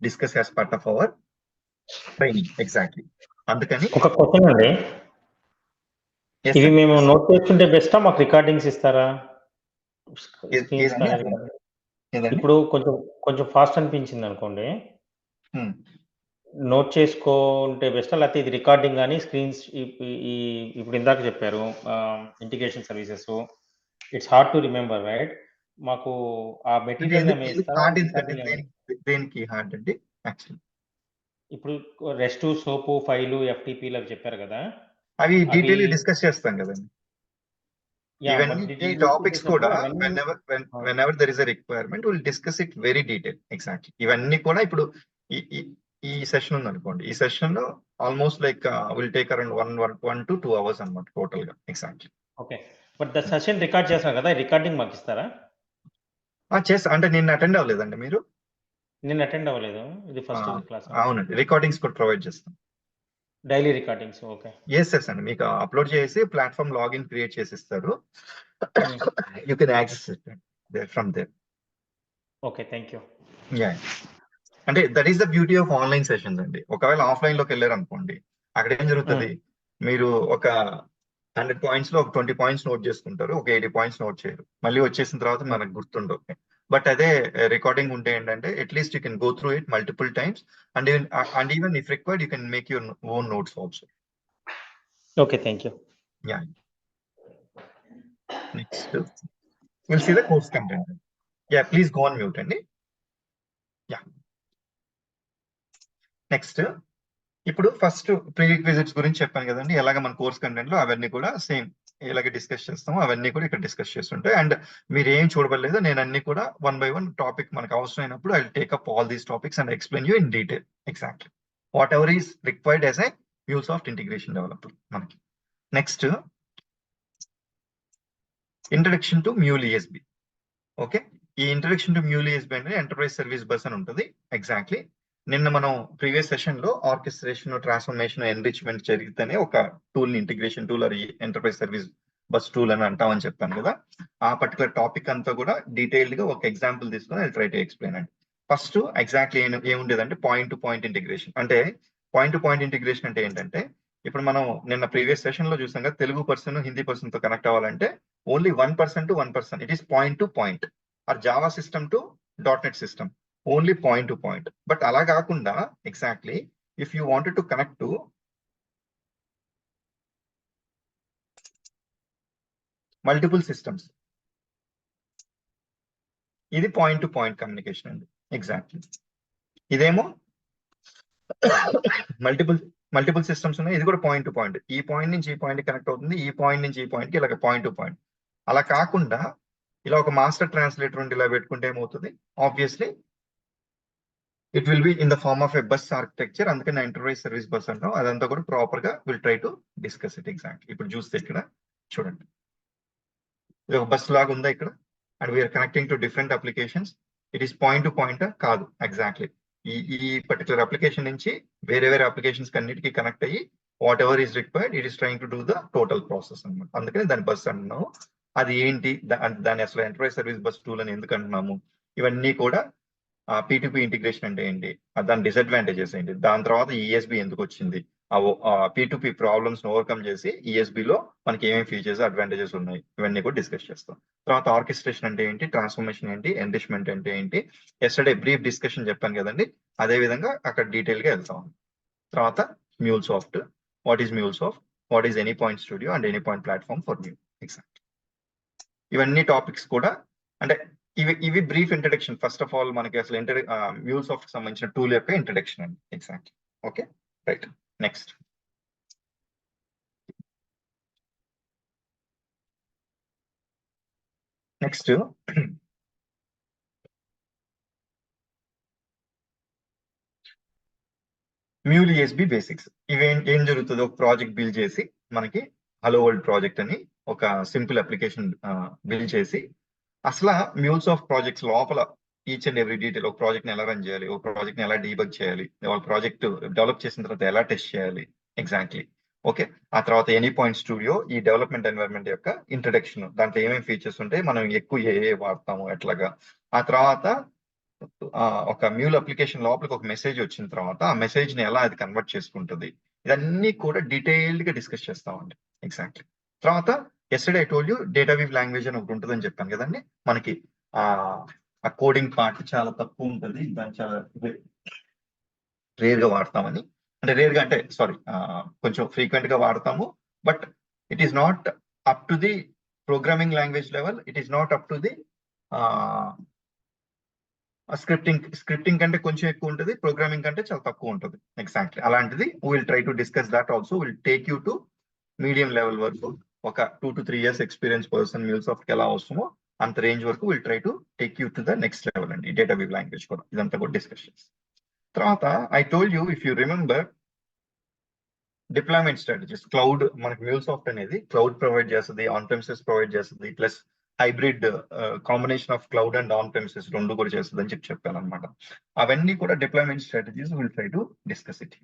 Speaker 1: discuss as part of our training. Exactly, అందుకని.
Speaker 3: ఒక క్వశ్చన్ అండి, ఇవి మేము నోట్ చేసుకుంటే బెస్టా, మాకు రికార్డింగ్స్ ఇస్తారా? ఇప్పుడు కొంచెం ఫాస్ట్ అనిపించింది అనుకోండి, నోట్ చేసుకుంటే బెస్టా, లేకపోతే ఇది రికార్డింగ్ కానీ స్క్రీన్స్ ఇప్పుడు ఇందాక చెప్పారు integration services, it's hard to remember right? మాకు ఆ మెటీరియల్
Speaker 1: దేనికి హార్డ్ అండి? యాక్చువల్లీ
Speaker 3: ఇప్పుడు రెస్ట్, సోప్, ఫైలు, ఎఫ్టిపి లకు చెప్పారు కదా,
Speaker 1: అవి డీటెయిల్ డిస్కస్ చేస్తాం కదండి. ఈ టాపిక్స్ కూడా whenever there is a requirement we'll discuss it very detail. Exactly, ఇవన్నీ కూడా ఇప్పుడు ఈ సెషన్ ఉంది అనుకోండి, ఈ సెషన్ లో almost like will take around 1 to 2 hours అన్నమాట టోటల్ గా. Exactly.
Speaker 3: Okay, but the session record చేస్తాం కదా, రికార్డింగ్ మాకు ఇస్తారా?
Speaker 1: అంటే నిన్న అటెండ్ అవ్వలేదండి మీరు?
Speaker 3: నిన్న అటెండ్ అవ్వలేదు, ఇది ఫస్ట్ క్లాస్.
Speaker 1: అవునండి, రికార్డింగ్స్ కూడా ప్రొవైడ్ చేస్తాం,
Speaker 3: డైలీ రికార్డింగ్స్. ఓకే,
Speaker 1: ఎస్ అండి, మీకు అప్లోడ్ చేసి ప్లాట్ఫామ్ లాగిన్ క్రియేట్ చేసి ఇస్తారు. You can access it from there.
Speaker 3: Okay, thank you.
Speaker 1: అంటే that is the beauty of online sessions అండి. ఒకవేళ ఆఫ్లైన్ లోకి వెళ్ళారు అనుకోండి, అక్కడ ఏం జరుగుతుంది, మీరు ఒక 100 points లో ఒక 20 points నోట్ చేసుకుంటారు, ఒక 80 points నోట్ చేయరు, మళ్ళీ వచ్చేసిన తర్వాత మనకు గుర్తుండవు. బట్ అదే రికార్డింగ్ ఉంటే ఏంటంటే at least you can go through it multiple times and even if required you can make your own notes also.
Speaker 3: Okay, thank you.
Speaker 1: Yeah. Next, we'll see the course content. Yeah, please go on mute అండి. Yeah. Next, ఇప్పుడు first pre requisites గురించి చెప్పాను కదండి, ఎలాగ మన course content లో అవన్నీ కూడా సేమ్ ఎలాగ డిస్కస్ చేస్తామో అవన్నీ కూడా ఇక్కడ డిస్కస్ చేస్తుంటాయి. అండ్ మీరు ఏం చూడబడలేదు, నేను అన్ని కూడా 1 by 1 టాపిక్ మనకు అవసరమైనప్పుడు I will take up all these topics and explain you in detail exactly whatever is required as a MuleSoft integration developer మనకి. Next, introduction to Mule ESB. Okay, ఈ introduction to Mule ESB అనేది enterprise service bus అని ఉంటుంది. Exactly నిన్న మనం previous session లో orchestration, transformation, enrichment జరిగితేనే ఒక టూల్ ఇంటిగ్రేషన్ టూల్ అది ఎంటర్ప్రైజ్ సర్వీస్ బస్ టూల్ అని అంటామని చెప్పాను కదా. ఆ పర్టికులర్ టాపిక్ అంతా కూడా డీటెయిల్డ్ గా ఒక ఎగ్జాంపుల్ తీసుకొని ఐ ట్రై టు ఎక్స్ప్లెయిన్ అండి. ఫస్ట్ ఎగ్జాక్ట్లీ ఏముండేదంటే పాయింట్ టు పాయింట్ ఇంటిగ్రేషన్. అంటే పాయింట్ టు పాయింట్ ఇంటిగ్రేషన్ అంటే ఏంటంటే, ఇప్పుడు మనం నిన్న ప్రీవియస్ సెషన్ లో చూసాం కదా, తెలుగు పర్సన్ హిందీ పర్సన్ తో కనెక్ట్ అవ్వాలంటే only 1% to 1%, it is point to point. Or Java system to .NET system, only point to point. But అలా కాకుండా exactly if you wanted to connect to multiple systems, ఇది point to point communication అండి. Exactly ఇదేమో multiple systems ఉన్నాయి, ఇది కూడా point to point. ఈ point నుంచి ఈ పాయింట్ కనెక్ట్ అవుతుంది, ఈ పాయింట్ నుంచి ఈ పాయింట్ కి ఇలాగ పాయింట్ టు పాయింట్. అలా కాకుండా ఇలా ఒక మాస్టర్ ట్రాన్స్లేటర్ ఉండి ఇలా పెట్టుకుంటే ఏమవుతుంది, obviously it will be in the form of a bus architecture. అందుకని ఎంటర్ప్రైజ్ సర్వీస్ బస్ అంటాం. అదంతా కూడా ప్రాపర్ గా will try to discuss it. Exactly ఇప్పుడు చూస్తే ఇక్కడ చూడండి, ఇది ఒక బస్ లాగా ఉందా ఇక్కడ, and we're connecting to different applications. It is point to point కాదు, ఎగ్జాక్ట్లీ ఈ పర్టికులర్ అప్లికేషన్ నుంచి వేరే వేరే అప్లికేషన్స్ అన్నిటికీ కనెక్ట్ అయ్యి whatever is required it is trying to do the total process అనమాట. అందుకని దాని బస్ అంటున్నాము. అది ఏంటి, దాని అసలు ఎంటర్ప్రైజ్ సర్వీస్ బస్ టూల్ అని ఎందుకు అంటున్నాము, ఇవన్నీ కూడా P2P ఇంటిగ్రేషన్ అంటే ఏంటి, దాని డిసడ్వాంటేజెస్ ఏంటి, దాని తర్వాత ESB ఎందుకు వచ్చింది, P2P ప్రాబ్లమ్స్ ఓవర్కమ్ చేసి ESB లో మనకి ఏమేమి ఫీచర్స్ అడ్వాంటేజెస్ ఉన్నాయి, ఇవన్నీ కూడా డిస్కస్ చేస్తాం. తర్వాత ఆర్కెస్ట్రేషన్ అంటే ఏంటి, ట్రాన్స్ఫర్మేషన్ ఏంటి, ఎన్రిచ్మెంట్ అంటే ఏంటి, ఎస్టర్డే బ్రీఫ్ డిస్కషన్ చెప్పాను కదండి, అదే విధంగా అక్కడ డీటెయిల్ గా వెళ్తాం. తర్వాత MuleSoft, what is MuleSoft, what is AnyPoint studio and AnyPoint platform for Mule. Exact ఇవన్నీ టాపిక్స్ కూడా అంటే ఇవి brief introduction. First of all మనకి అసలు MuleSoft కి సంబంధించిన టూల్ యొక్క ఇంట్రడక్షన్ అండి. Exact okay, right. Next, Mule ESB basics. ఇవి ఏం జరుగుతుంది, ఒక ప్రాజెక్ట్ బిల్డ్ చేసి మనకి హలో వరల్డ్ ప్రాజెక్ట్ అని ఒక సింపుల్ అప్లికేషన్ బిల్డ్ చేసి, అసలు MuleSoft ప్రాజెక్ట్స్ లోపల ఈచ్ అండ్ ఎవ్రీ డీటెయిల్, ఒక ప్రాజెక్ట్ ని ఎలా రన్ చేయాలి, ఒక ప్రాజెక్ట్ ని ఎలా డీబగ్ చేయాలి, వాళ్ళ ప్రాజెక్ట్ డెవలప్ చేసిన తర్వాత ఎలా టెస్ట్ చేయాలి. Exactly okay. ఆ తర్వాత AnyPoint స్టూడియో ఈ డెవలప్మెంట్ ఎన్వైరన్మెంట్ యొక్క ఇంట్రడక్షన్, దాంట్లో ఏమేమి ఫీచర్స్ ఉంటాయి, మనం ఎక్కువ ఏ వాడతాము ఎట్లాగా. ఆ తర్వాత ఒక Mule అప్లికేషన్ లోపలికి ఒక మెసేజ్ వచ్చిన తర్వాత ఆ మెసేజ్ ని ఎలా అది కన్వర్ట్ చేసుకుంటుంది, ఇవన్నీ కూడా డీటెయిల్డ్ గా డిస్కస్ చేస్తామండి. ఎగ్జాక్ట్లీ తర్వాత yesterday I told you DataWeave language అని ఒకటి ఉంటుందని చెప్పాను కదండి. మనకి ఆ కోడింగ్ పార్ట్ చాలా తక్కువ ఉంటుంది, దాన్ని చాలా రేర్ గా వాడతామని. అంటే రేర్ గా అంటే సారీ, కొంచెం ఫ్రీక్వెంట్ గా వాడతాము. But it is not up to the programming language level, it is not up to the scripting కంటే కొంచెం ఎక్కువ ఉంటుంది, ప్రోగ్రామింగ్ కంటే చాలా తక్కువ ఉంటుంది. ఎగ్జాక్ట్లీ అలాంటిది will try to discuss that also. Will take you to medium level వరకు, ఒక 2 to 3 years experience person MuleSoft కి ఎలా అవసరమో అంత రేంజ్ వరకు will try to take you to the next level అండి. డేటా వీవ్ లాంగ్వేజ్ కూడా ఇదంతా కూడా డిస్కషన్స్. తర్వాత I told you if you remember deployment strategies. Cloud మనకి MuleSoft అనేది క్లౌడ్ ప్రొవైడ్ చేస్తుంది, ఆన్ ప్రెమిసెస్ ప్రొవైడ్ చేస్తుంది, plus hybrid combination of cloud and on premises రెండు కూడా చేస్తుంది అని చెప్పాను అనమాట. అవన్నీ కూడా deployment strategies will try to discuss it.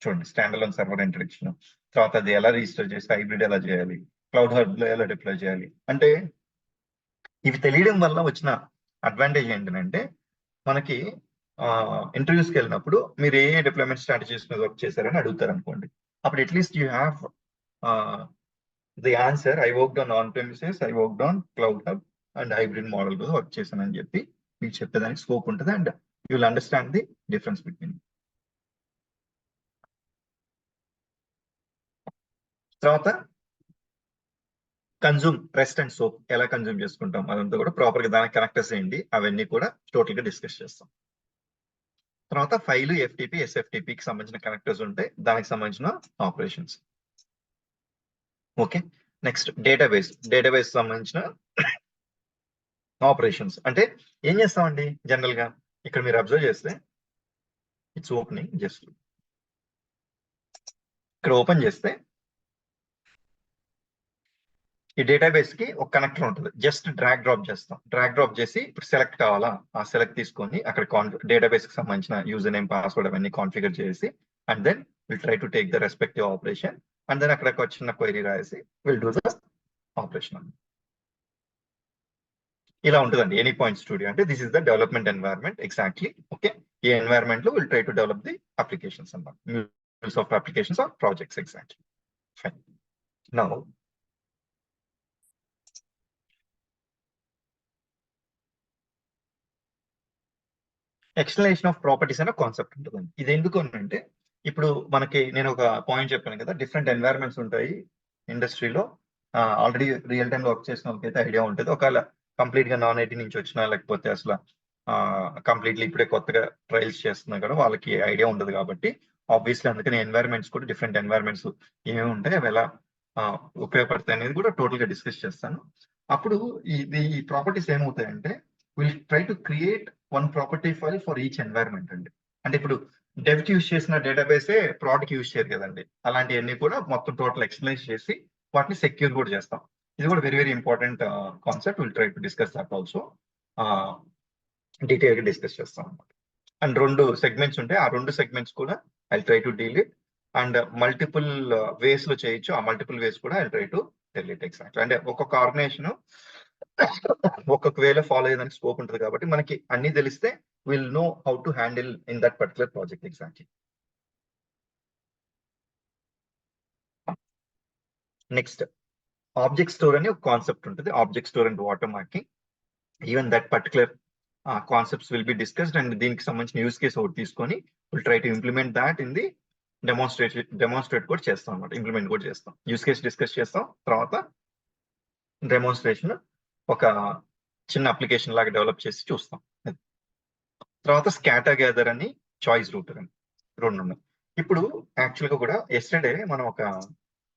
Speaker 1: చూడండి, స్టాండ్ అలోన్ సర్వర్ ఇంట్రడక్షన్, తర్వాత అది ఎలా రిజిస్టర్ చేసి హైబ్రిడ్ ఎలా చేయాలి, క్లౌడ్ హబ్ లో ఎలా డిప్లాయ్ చేయాలి. అంటే ఇవి తెలియడం వల్ల వచ్చిన అడ్వాంటేజ్ ఏంటంటే, మనకి ఇంటర్వ్యూస్కి వెళ్ళినప్పుడు మీరు ఏ డిప్లాయ్మెంట్ స్ట్రాటజీస్ మీద వర్క్ చేశారని అడుగుతారు అనుకోండి. అప్పుడు at least you have the answer. I worked on premises, I worked on cloud hub and hybrid model కూడా వర్క్ చేశానని చెప్పి మీకు చెప్పేదానికి స్కోప్ ఉంటుంది and you will understand the difference between. తర్వాత కన్జ్యూమ్ రెస్ట్ అండ్ సోప్ ఎలా కన్జ్యూమ్ చేసుకుంటాం అదంతా కూడా ప్రాపర్ గా దానికి కనెక్టర్స్ ఏంటి అవన్నీ కూడా టోటల్ గా డిస్కస్ చేస్తాం. తర్వాత ఫైల్, ఎఫ్టిపి, ఎస్ఎఫ్టిపికి సంబంధించిన కనెక్టర్స్ ఉంటాయి, దానికి సంబంధించిన ఆపరేషన్స్. ఓకే, నెక్స్ట్ డేటాబేస్ సంబంధించిన ఆపరేషన్స్. అంటే ఏం చేస్తామండి జనరల్ గా ఇక్కడ మీరు అబ్జర్వ్ చేస్తే ఇట్స్ ఓపెనింగ్. జస్ట్ ఇక్కడ ఓపెన్ చేస్తే ఈ డేటాబేస్ కి ఒక కనెక్టర్ ఉంటుంది. జస్ట్ డ్రాగ్ డ్రాప్ చేస్తాం. డ్రాగ్ డ్రాప్ చేసి ఇప్పుడు సెలెక్ట్ కావాలా, ఆ సెలెక్ట్ తీసుకొని అక్కడ డేటాబేస్ కి సంబంధించిన యూజర్ నేమ్, పాస్వర్డ్ అవన్నీ కాన్ఫిగర్ చేసి and then will try to take the respective operation and then అక్కడ వచ్చిన క్వైరీ రాసి విల్ డూ ద ఆపరేషన్. ఇలా ఉంటుందండి ఎనీ పాయింట్ స్టూడియో అంటే. This is the development environment exactly. Okay, ఈ ఎన్వైరన్మెంట్ లో will try to develop the applications అన్నమాట. Microsoft applications or projects exactly. Fine. Now, externalisation of properties అనే concept ఉంటుందండి. ఇది ఎందుకు అంటే ఇప్పుడు మనకి నేను ఒక పాయింట్ చెప్పాను కదా, డిఫరెంట్ ఎన్వైరన్మెంట్స్ ఉంటాయి ఇండస్ట్రీలో. ఆల్రెడీ రియల్ టైమ్ లో వర్క్ చేసిన వాళ్ళకైతే ఐడియా ఉంటుంది. ఒకవేళ కంప్లీట్ గా నాన్ ఐటీ నుంచి వచ్చినా లేకపోతే అసలు కంప్లీట్లీ ఇప్పుడే కొత్తగా ట్రయల్స్ చేస్తున్నా కూడా వాళ్ళకి ఐడియా ఉండదు. కాబట్టి ఆబ్వియస్లీ అందుకని ఎన్వైరన్మెంట్స్ కూడా డిఫరెంట్ ఎన్వైరన్మెంట్స్ ఏమేమి ఉంటాయి అవి ఎలా ఉపయోగపడతాయి అనేది కూడా టోటల్ గా డిస్కస్ చేస్తాను. అప్పుడు ఈ ప్రాపర్టీస్ ఏమవుతాయంటే will try to create one property file for each environment అండి. అంటే ఇప్పుడు డెబ్ట్ యూజ్ చేసిన డేటాబేసే ప్రోడక్ట్ యూజ్ చేయరు కదండి. అలాంటివన్నీ కూడా మొత్తం టోటల్ ఎక్స్ప్లెయిన్ చేసి వాటిని సెక్యూర్ కూడా చేస్తాం. ఇది కూడా very very important concept. Will try to discuss that also. Detail గా డిస్కస్ చేస్తాం అన్నమాట. అండ్ 2 సెగ్మెంట్స్ ఉంటాయి. ఆ 2 సెగ్మెంట్స్ కూడా I try to deal it. And multiple ways లో చేయొచ్చు. ఆ మల్టిపుల్ వేస్ కూడా I try to tell it exactly. అంటే ఒక్కొక్క ఆర్గనైజేషన్ ఒక్కొక్క వేలో ఫాలో అయ్యేదానికి స్కోప్ ఉంటుంది. కాబట్టి మనకి అన్ని తెలిస్తే will know how to handle in that particular project exactly. Next object store అని ఒక కాన్సెప్ట్ ఉంటుంది. Object store and water marking. Even that particular concepts will be discussed and దీనికి సంబంధించిన యూస్ కేస్ ఒకటి తీసుకొని will try to implement that in the demonstrate కూడా చేస్తాం అన్నమాట. ఇంప్లిమెంట్ కూడా చేస్తాం. యూస్ కేస్ డిస్కస్ చేస్తాం. తర్వాత డెమోన్స్ట్రేషన్ ఒక చిన్న అప్లికేషన్ లాగా డెవలప్ చేసి చూస్తాం. తర్వాత స్కాటర్ గ్యాదర్ అని చాయిస్ రూటర్ అని 2 ఉన్నాయి. ఇప్పుడు యాక్చువల్ గా కూడా ఎస్టర్డే మనం ఒక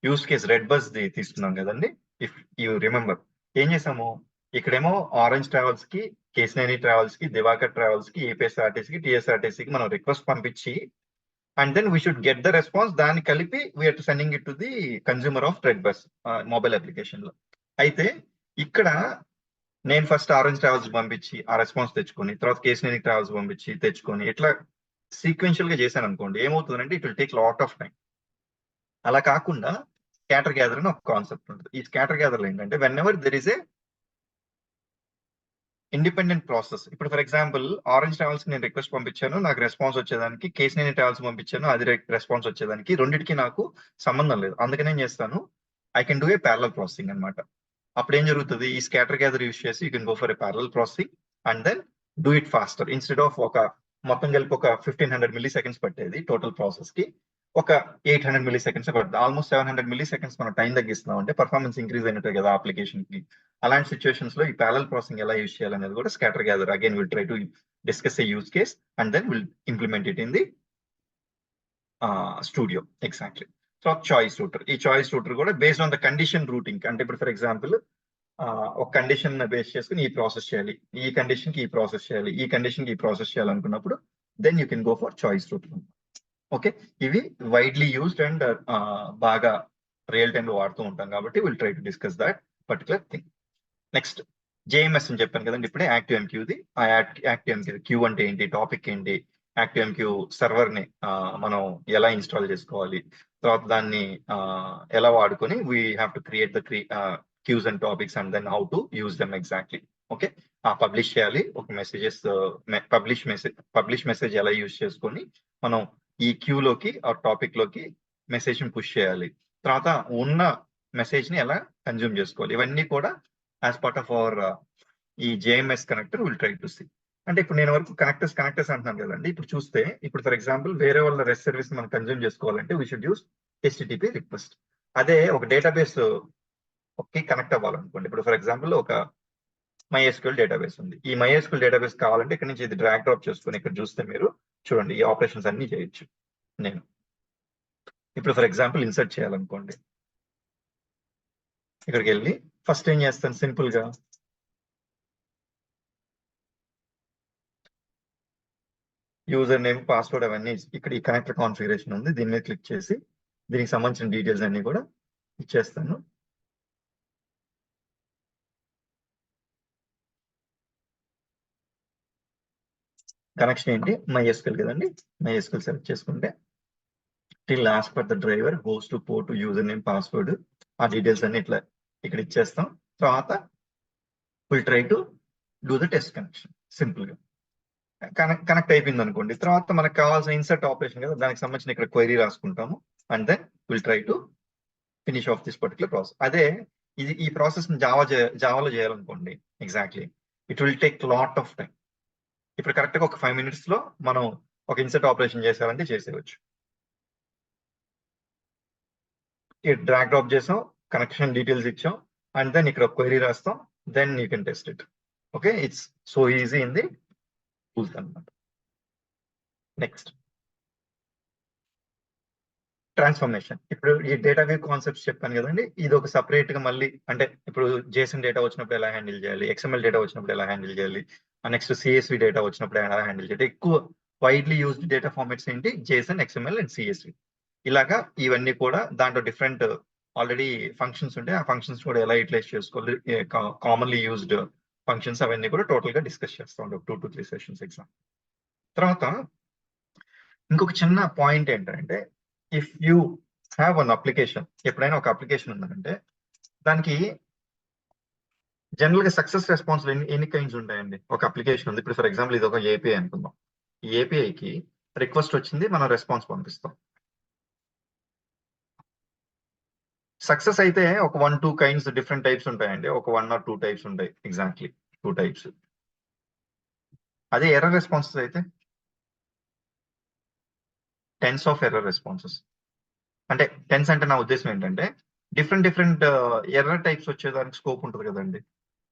Speaker 1: use case red bus the తీసుకున్నాం కదండి. ఇఫ్ యూ రిమెంబర్ ఏం చేసాము, ఇక్కడేమో ఆరెంజ్ ట్రావెల్స్ కి, కేసినేని ట్రావెల్స్ కి, దివాకర్ ట్రావెల్స్ కి, ఏపీఎస్ఆర్టీసీ కి, టీఎస్ఆర్టీసీ కి మనం రిక్వెస్ట్ పంపించి and then we should get the response. దాన్ని కలిపి we're sending it to the consumer of redBus mobile application లో. అయితే ఇక్కడ నేను ఫస్ట్ ఆరెంజ్ ట్రావెల్స్ పంపించి ఆ రెస్పాన్స్ తెచ్చుకొని, తర్వాత కేసినేని ట్రావెల్స్ పంపించి తెచ్చుకొని, ఇట్లా సీక్వెన్షియల్ గా చేశాను అనుకోండి, ఏమవుతుందంటే it will take lot of time. అలా కాకుండా స్కాటర్ గ్యాదర్ అని ఒక కాన్సెప్ట్ ఉంటుంది. ఈ స్కాటర్ గ్యాదర్ ఏంటంటే when ever there is a independent process. ఇప్పుడు ఫర్ ఎగ్జాంపుల్ ఆరెంజ్ ట్రావెల్స్ నేను రిక్వెస్ట్ పంపించాను, నాకు రెస్పాన్స్ వచ్చేదానికి, కేసినేని ట్రావెల్స్ పంపించాను, అది రెస్పాన్స్ వచ్చేదానికి, రెండింటికి నాకు సంబంధం లేదు. అందుకని ఏం చేస్తాను, I can do a parallel processing అనమాట. అప్పుడు ఏం జరుగుతుంది, ఈ స్కాటర్ గ్యాదర్ యూస్ చేసి you can go for a parallel processing and then do it faster. Instead of ఒక మొత్తం కలిపి ఒక 1500 మిల్లీ సెకండ్స్ పట్టేది టోటల్ ప్రాసెస్ కి ఒక 800 మిల్లీ సెకండ్స్ పడుతుంది. ఆల్మోస్ట్ 700 మిల్లీ సెకండ్స్ మనం టైం తగ్గిస్తున్నాం అంటే పర్ఫార్మెన్స్ ఇంక్రీజ్ అయినట్టే కదా అప్లికేషన్ కి. అలాంటి సిచ్యువేషన్స్ లో ఈ ప్యారలల్ ప్రాసెసింగ్ ఎలా యూస్ చేయాలనేది కూడా scatter gather again will try to discuss a use case and then will implement it in the studio exactly. So choice router. ఈ చాయిస్ రూటర్ కూడా based on the condition routing. అంటే ఇప్పుడు for example ఒక condition base చేసుకుని ఈ process చేయాలి, ఈ condition కి ఈ ప్రాసెస్ చేయాలి, ఈ కండిషన్ కి ఈ ప్రాసెస్ చేయాలనుకున్నప్పుడు then you can go for choice router. Okay, ఇవి వైడ్లీ యూస్డ్ అండ్ బాగా రియల్ టైమ్ లో వాడుతూ ఉంటాం కాబట్టి will try to discuss that particular thing. Next JMS అని చెప్పాను కదండి ఇప్పుడే, యాక్టివ్ ఎంక్యూది. ఆ యాక్టివ్ ఎంక్యూ క్యూ అంటే ఏంటి, టాపిక్ ఏంటి, యాక్టివ్ ఎంక్యూ సర్వర్ ని మనం ఎలా ఇన్స్టాల్ చేసుకోవాలి, తర్వాత దాన్ని ఎలా వాడుకొని we have to create the queues and topics and then how to use them exactly. Okay, publish చేయాలి ఒక మెసేజెస్, పబ్లిష్ మెసేజ్ ఎలా యూజ్ చేసుకొని మనం ఈ క్యూలోకి ఆ టాపిక్ లోకి మెసేజ్ ని పుష్ చేయాలి, తర్వాత ఉన్న మెసేజ్ ని ఎలా కన్జ్యూమ్ చేసుకోవాలి, ఇవన్నీ కూడా యాజ్ పార్ట్ ఆఫ్ అవర్ ఈ JMS connector will try to see. అంటే ఇప్పుడు నేను వరకు కనెక్టర్స్ అంటున్నాను కదండి. ఇప్పుడు చూస్తే ఇప్పుడు ఫర్ ఎగ్జాంపుల్ వేరే వాళ్ళ రెస్ట్ సర్వీస్ మనం కన్జ్యూమ్ చేసుకోవాలంటే we should use HTTP request. అదే ఒక డేటాబేస్ కి కనెక్ట్ అవ్వాలనుకోండి, ఇప్పుడు ఫర్ ఎగ్జాంపుల్ ఒక MySQL డేటాబేస్ ఉంది. ఈ MySQL డేటాబేస్ కావాలంటే ఇక్కడ నుంచి ఇది డ్రాగ్ డ్రాప్ చేసుకుని ఇక్కడ చూస్తే మీరు చూడండి ఈ ఆపరేషన్స్ అన్ని చేయొచ్చు. నేను ఇప్పుడు ఫర్ ఎగ్జాంపుల్ ఇన్సర్ట్ చేయాలనుకోండి, ఇక్కడికి వెళ్ళి ఫస్ట్ ఏం చేస్తాను, సింపుల్ గా యూజర్ నేమ్, పాస్వర్డ్ అవన్నీ ఇక్కడ ఈ కనెక్టర్ కాన్ఫిగరేషన్ ఉంది, దీని మీద క్లిక్ చేసి దీనికి సంబంధించిన డీటెయిల్స్ అన్ని కూడా ఇచ్చేస్తాను. కనెక్షన్ ఏంటి, MySQL కదండి. MySQL సెలెక్ట్ చేసుకుంటే till last for the driver host to port user name password ఆ డీటెయిల్స్ అన్ని ఇట్లా ఇక్కడ ఇచ్చేస్తాం. తర్వాత will try to do the test connection. Simple గా కనెక్ట్ అయిపోయింది అనుకోండి, తర్వాత మనకు కావాల్సిన ఇన్సర్ట్ ఆపరేషన్ కదా, దానికి సంబంధించిన ఇక్కడ క్వైరీ రాసుకుంటాము and then will try to finish off this particular process. అదే ఇది ఈ ప్రాసెస్ జావాలో చేయాలనుకోండి, exactly it will take lot of time. ఇప్పుడు కరెక్ట్ గా ఒక 5 minutes లో మనం ఒక ఇన్సర్ట్ ఆపరేషన్ చేసామంటే చేసేయచ్చు. డ్రాగ్ డ్రాప్ చేసాం, కనెక్షన్ డీటెయిల్స్ ఇచ్చాం అండ్ దెన్ ఇక్కడ క్వైరీ రాస్తాం, then you can test it. Okay, it's so easy in the tools అన్నమాట. Next transformation. ఇప్పుడు ఈ డేటా వ్యూ కాన్సెప్ట్స్ చెప్పాను కదండి, ఇది ఒక సపరేట్ గా మళ్ళీ అంటే ఇప్పుడు జేసన్ డేటా వచ్చినప్పుడు ఎలా హ్యాండిల్ చేయాలి, XML డేటా వచ్చినప్పుడు ఎలా హ్యాండిల్ చేయాలి, నెక్స్ట్ CSV డేటా వచ్చినప్పుడు ఎలా హ్యాండిల్ చేయాలి. ఎక్కువ వైడ్లీ యూజ్డ్ డేటా ఫార్మాట్స్ ఏంటి, JSON, XML అండ్ CSV. ఇలాగా ఇవన్నీ కూడా దాంట్లో డిఫరెంట్ ఆల్రెడీ ఫంక్షన్స్ ఉంటాయి, ఆ ఫంక్షన్స్ కూడా ఎలా యూటిలైజ్ చేసుకోవాలి, కామన్లీ యూజ్డ్ ఫంక్షన్స్ అవన్నీ కూడా టోటల్ గా డిస్కస్ చేస్తాం 2 to 3 సెషన్స్ ఎగ్జామ్. తర్వాత ఇంకొక చిన్న పాయింట్ ఏంటంటే, if you have an application, ఎప్పుడైనా ఒక అప్లికేషన్ ఉందంటే దానికి జనరల్ గా సక్సెస్ రెస్పాన్స్ ఎన్ని కైండ్స్ ఉంటాయండి. ఒక అప్లికేషన్ ఉంది, ఇప్పుడు ఫర్ ఎగ్జాంపుల్ ఇది ఒక API అనుకుందాం. ఈ APIకి రిక్వెస్ట్ వచ్చింది, మనం రెస్పాన్స్ పంపిస్తాం. సక్సెస్ అయితే ఒక 1-2 కైండ్స్ డిఫరెంట్ టైప్స్ ఉంటాయండి, ఒక 1 or 2 టైప్స్ ఉంటాయి, ఎగ్జాక్ట్లీ 2 టైప్స్. అదే ఎర్రర్ రెస్పాన్సెస్ అయితే టెన్స్ ఆఫ్ ఎర్రర్ రెస్పాన్సెస్. అంటే టెన్స్ అంటే నా ఉద్దేశం ఏంటంటే డిఫరెంట్ ఎర్రర్ టైప్స్ వచ్చేదానికి స్కోప్ ఉంటుంది కదండి.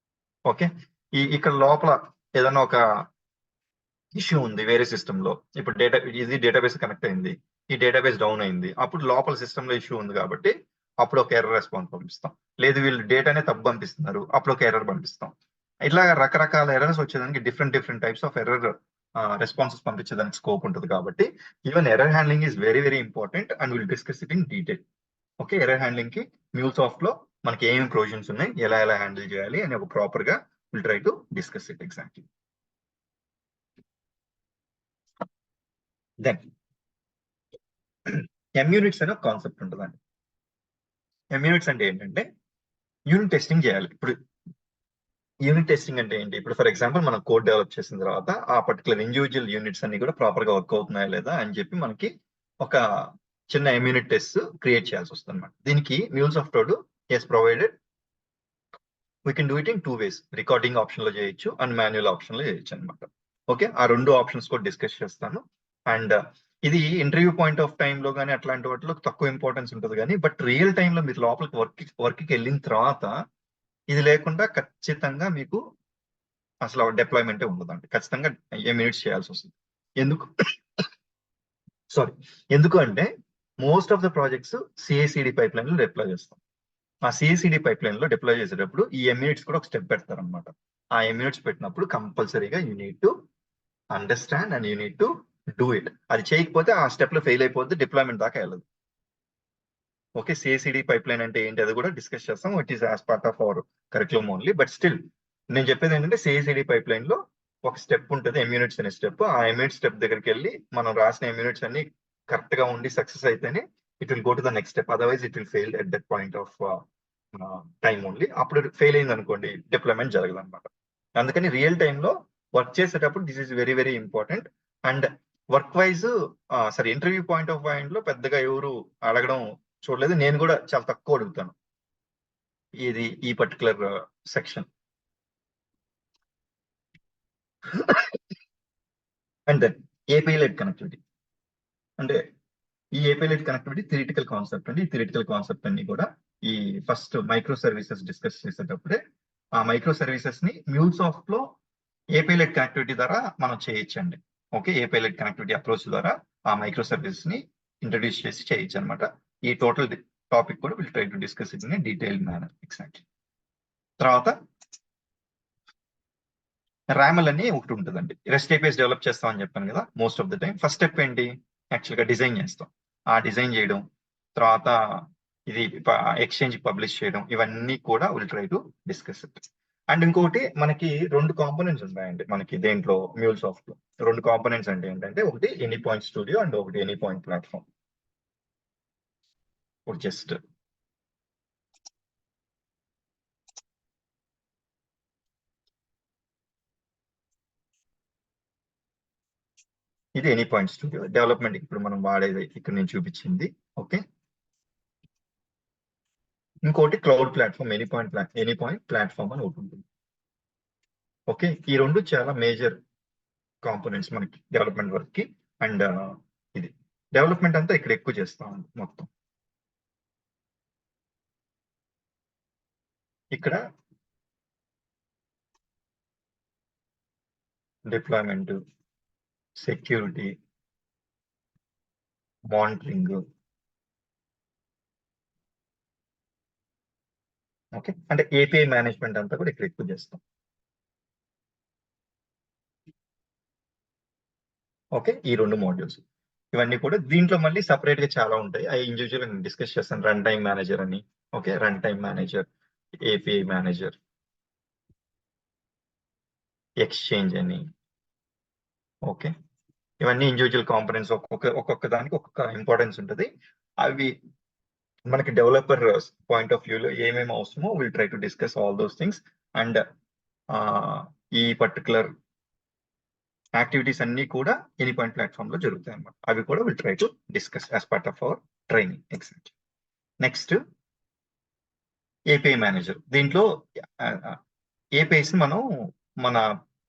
Speaker 1: ఓకే, ఇక్కడ లోపల ఏదైనా ఒక ఇష్యూ ఉంది వేరే సిస్టమ్ లో, ఇప్పుడు డేటాబేస్ కనెక్ట్ అయింది, ఈ డేటాబేస్ డౌన్ అయింది, అప్పుడు లోపల సిస్టమ్ లో ఇష్యూ ఉంది కాబట్టి అప్పుడు ఒక ఎర్రర్ రెస్పాన్స్ పంపిస్తాం. లేదు వీళ్ళు డేటానే తప్పు పంపిస్తున్నారు, అప్పుడు ఒక ఎర్రర్ పంపిస్తాం. ఇట్లా రకరకాల ఎర్రర్స్ వచ్చేదానికి different types of error responses పంపించేదానికి స్కోప్ ఉంటుంది కాబట్టి even error handling is very very important and will discuss it in detail. Okay, error handling కి MuleSoft లో మనకి ఏమేమి ప్రొవిజన్స్ ఉన్నాయి, ఎలా హ్యాండిల్ చేయాలి అని ఒక ప్రాపర్ గా will try to discuss it exactly. Then MUnits అనే ఒక కాన్సెప్ట్ ఉంటుందండి. MUnits అంటే ఏంటంటే యూనిట్ టెస్టింగ్ చేయాలి. ఇప్పుడు యూనిట్ టెస్టింగ్ అంటే ఏంటి, ఇప్పుడు ఫర్ ఎగ్జాంపుల్ మనం కోడ్ డెవలప్ చేసిన తర్వాత ఆ పర్టికులర్ ఇండివిజువల్ యూనిట్స్ అన్ని కూడా ప్రాపర్ గా వర్క్ అవుతున్నాయా లేదా అని చెప్పి మనకి ఒక చిన్న MUnit టెస్ట్ క్రియేట్ చేయాల్సి వస్తుంది అనమాట. దీనికి MuleSoft as provided we can do it in 2 ways. Recording option లో చేయొచ్చు అండ్ మాన్యువల్ ఆప్షన్ లో చేయొచ్చు అనమాట. ఓకే, ఆ 2 ఆప్షన్స్ కూడా డిస్కస్ చేస్తాను. అండ్ ఇది ఇంటర్వ్యూ పాయింట్ ఆఫ్ టైమ్ లో కానీ అట్లాంటి వాటిలో తక్కువ ఇంపార్టెన్స్ ఉంటుంది కానీ, బట్ రియల్ టైమ్ లో మీరు లోపలికి వర్క్కి వెళ్ళిన తర్వాత ఇది లేకుండా ఖచ్చితంగా మీకు అసలు డిప్లాయ్మెంటే ఉండదండి. ఖచ్చితంగా MUnits చేయాల్సి వస్తుంది. ఎందుకు అంటే most of the projects CI/CD pipe line లో డిప్లాయ్ చేస్తాం. ఆ CI/CD పైప్ లైన్ లో డిప్లాయ్ చేసేటప్పుడు ఈ MUnits కూడా ఒక స్టెప్ పెడతారు అనమాట. ఆ MUnits పెట్టినప్పుడు కంపల్సరీగా you need to understand and you need to do it. అది చేయకపోతే ఆ స్టెప్ లో ఫెయిల్ అయిపోతే డిప్లాయ్మెంట్ దాకా వెళ్ళదు. ఓకే, CI/CD పైప్ లైన్ అంటే ఏంటి అది కూడా డిస్కస్ చేస్తాం. It is as part of hour curriculum only. But still నేను చెప్పేది ఏంటంటే CI/CD పైప్ లైన్ లో ఒక స్టెప్ ఉంటుంది, MUnits అనే స్టెప్. ఆ MUnits స్టెప్ దగ్గరికి వెళ్ళి మనం రాసిన MUnits అన్ని కరెక్ట్ గా ఉండి సక్సెస్ అయితేనే it will go to the next step. Otherwise it will fail at that point of time only. అప్పుడు ఫెయిల్ అయింది అనుకోండి డిప్లాయ్మెంట్ జరగదు అనమాట. అందుకని రియల్ టైమ్ లో వర్క్ చేసేటప్పుడు this is very very important. And work wise సరే ఇంటర్వ్యూ పాయింట్ ఆఫ్ లో పెద్దగా ఎవరు అడగడం చూడలేదు. నేను కూడా చాలా తక్కువ అడుగుతాను ఇది ఈ particular section. And then API led connectivity. అంటే ఈ API led connectivity theoretical concept అండి. ఈ థియరిటికల్ కాన్సెప్ట్ అన్ని కూడా ఈ ఫస్ట్ మైక్రో సర్వీసెస్ డిస్కస్ చేసేటప్పుడే ఆ మైక్రో సర్వీసెస్ ని MuleSoft లో ఏపీఐ లెడ్ కనెక్టివిటీ ద్వారా మనం చేయొచ్చండి. Okay, API led connectivity approach ద్వారా ఆ మైక్రో సర్వీసెస్ ని ఇంట్రడ్యూస్ చేసి చేయొచ్చు అనమాట. ఈ టోటల్ టాపిక్ కూడా will try to discuss it in detail manner. Exactly. తర్వాత రామల్ అని ఒకటి ఉంటుందండి. రెస్ట్ ఏపీఎస్ డెవలప్ చేస్తామని చెప్పాను కదా. Most of the time first step ఏంటి, యాక్చువల్ గా డిజైన్ చేస్తాం. ఆ డిజైన్ చేయడం, తర్వాత ఇది ఎక్స్చేంజ్ పబ్లిష్ చేయడం, ఇవన్నీ కూడా will try to discuss it. And ఇంకొకటి మనకి 2 కాంపోనెంట్స్ ఉంటాయండి మనకి దేంట్లో MuleSoft లో. 2 కాంపోనెంట్స్ అంటే ఏంటంటే ఒకటి ఎనీ పాయింట్ స్టూడియో అండ్ ఒకటి ఎనీ పాయింట్ ప్లాట్ఫామ్. జస్ట్ ఇది ఎనీ పాయింట్ స్టూడియో డెవలప్మెంట్ ఇప్పుడు మనం వాడేది ఇక్కడ నేను చూపించింది. ఓకే, ఇంకోటి cloud platform any point platform అని ఒకటి ఉంటుంది. ఓకే, ఈ 2 చాలా మేజర్ కాంపోనెంట్స్ మనకి డెవలప్మెంట్ వర్క్ కి. అండ్ ఇది డెవలప్మెంట్ అంతా ఇక్కడ ఎక్కువ చేస్తాం మొత్తం. ఇక్కడ డిప్లాయ్మెంట్, సెక్యూరిటీ, మానిటరింగ్. ఓకే, అంటే ఏపీఐ మేనేజ్మెంట్ అంతా కూడా ఇక్కడ ఎక్కువ చేస్తాం. ఓకే, ఈ 2 మాడ్యూల్స్ ఇవన్నీ కూడా దీంట్లో మళ్ళీ సపరేట్ గా చాలా ఉంటాయి. అవి ఇండివిజువల్ నేను డిస్కస్ చేస్తాను. రన్ టైమ్ మేనేజర్ అని, okay, run time manager, API manager, exchange అని. ఓకే, ఇవన్నీ ఇండివిజువల్ కాంపోనెంట్స్ ఒక్కొక్క దానికి ఒక్కొక్క ఇంపార్టెన్స్ ఉంటుంది. అవి మనకి డెవలపర్ పాయింట్ ఆఫ్ వ్యూలో ఏమేమి అవసరమో will try to discuss all those things. And ఈ పర్టికులర్ యాక్టివిటీస్ అన్ని కూడా ఎనీ పాయింట్ ప్లాట్ఫామ్ లో జరుగుతాయి అన్నమాట. అవి కూడా will try to discuss as part of our training. Exactly. Next API manager. దీంట్లో ఏపీఐస్ మనం మన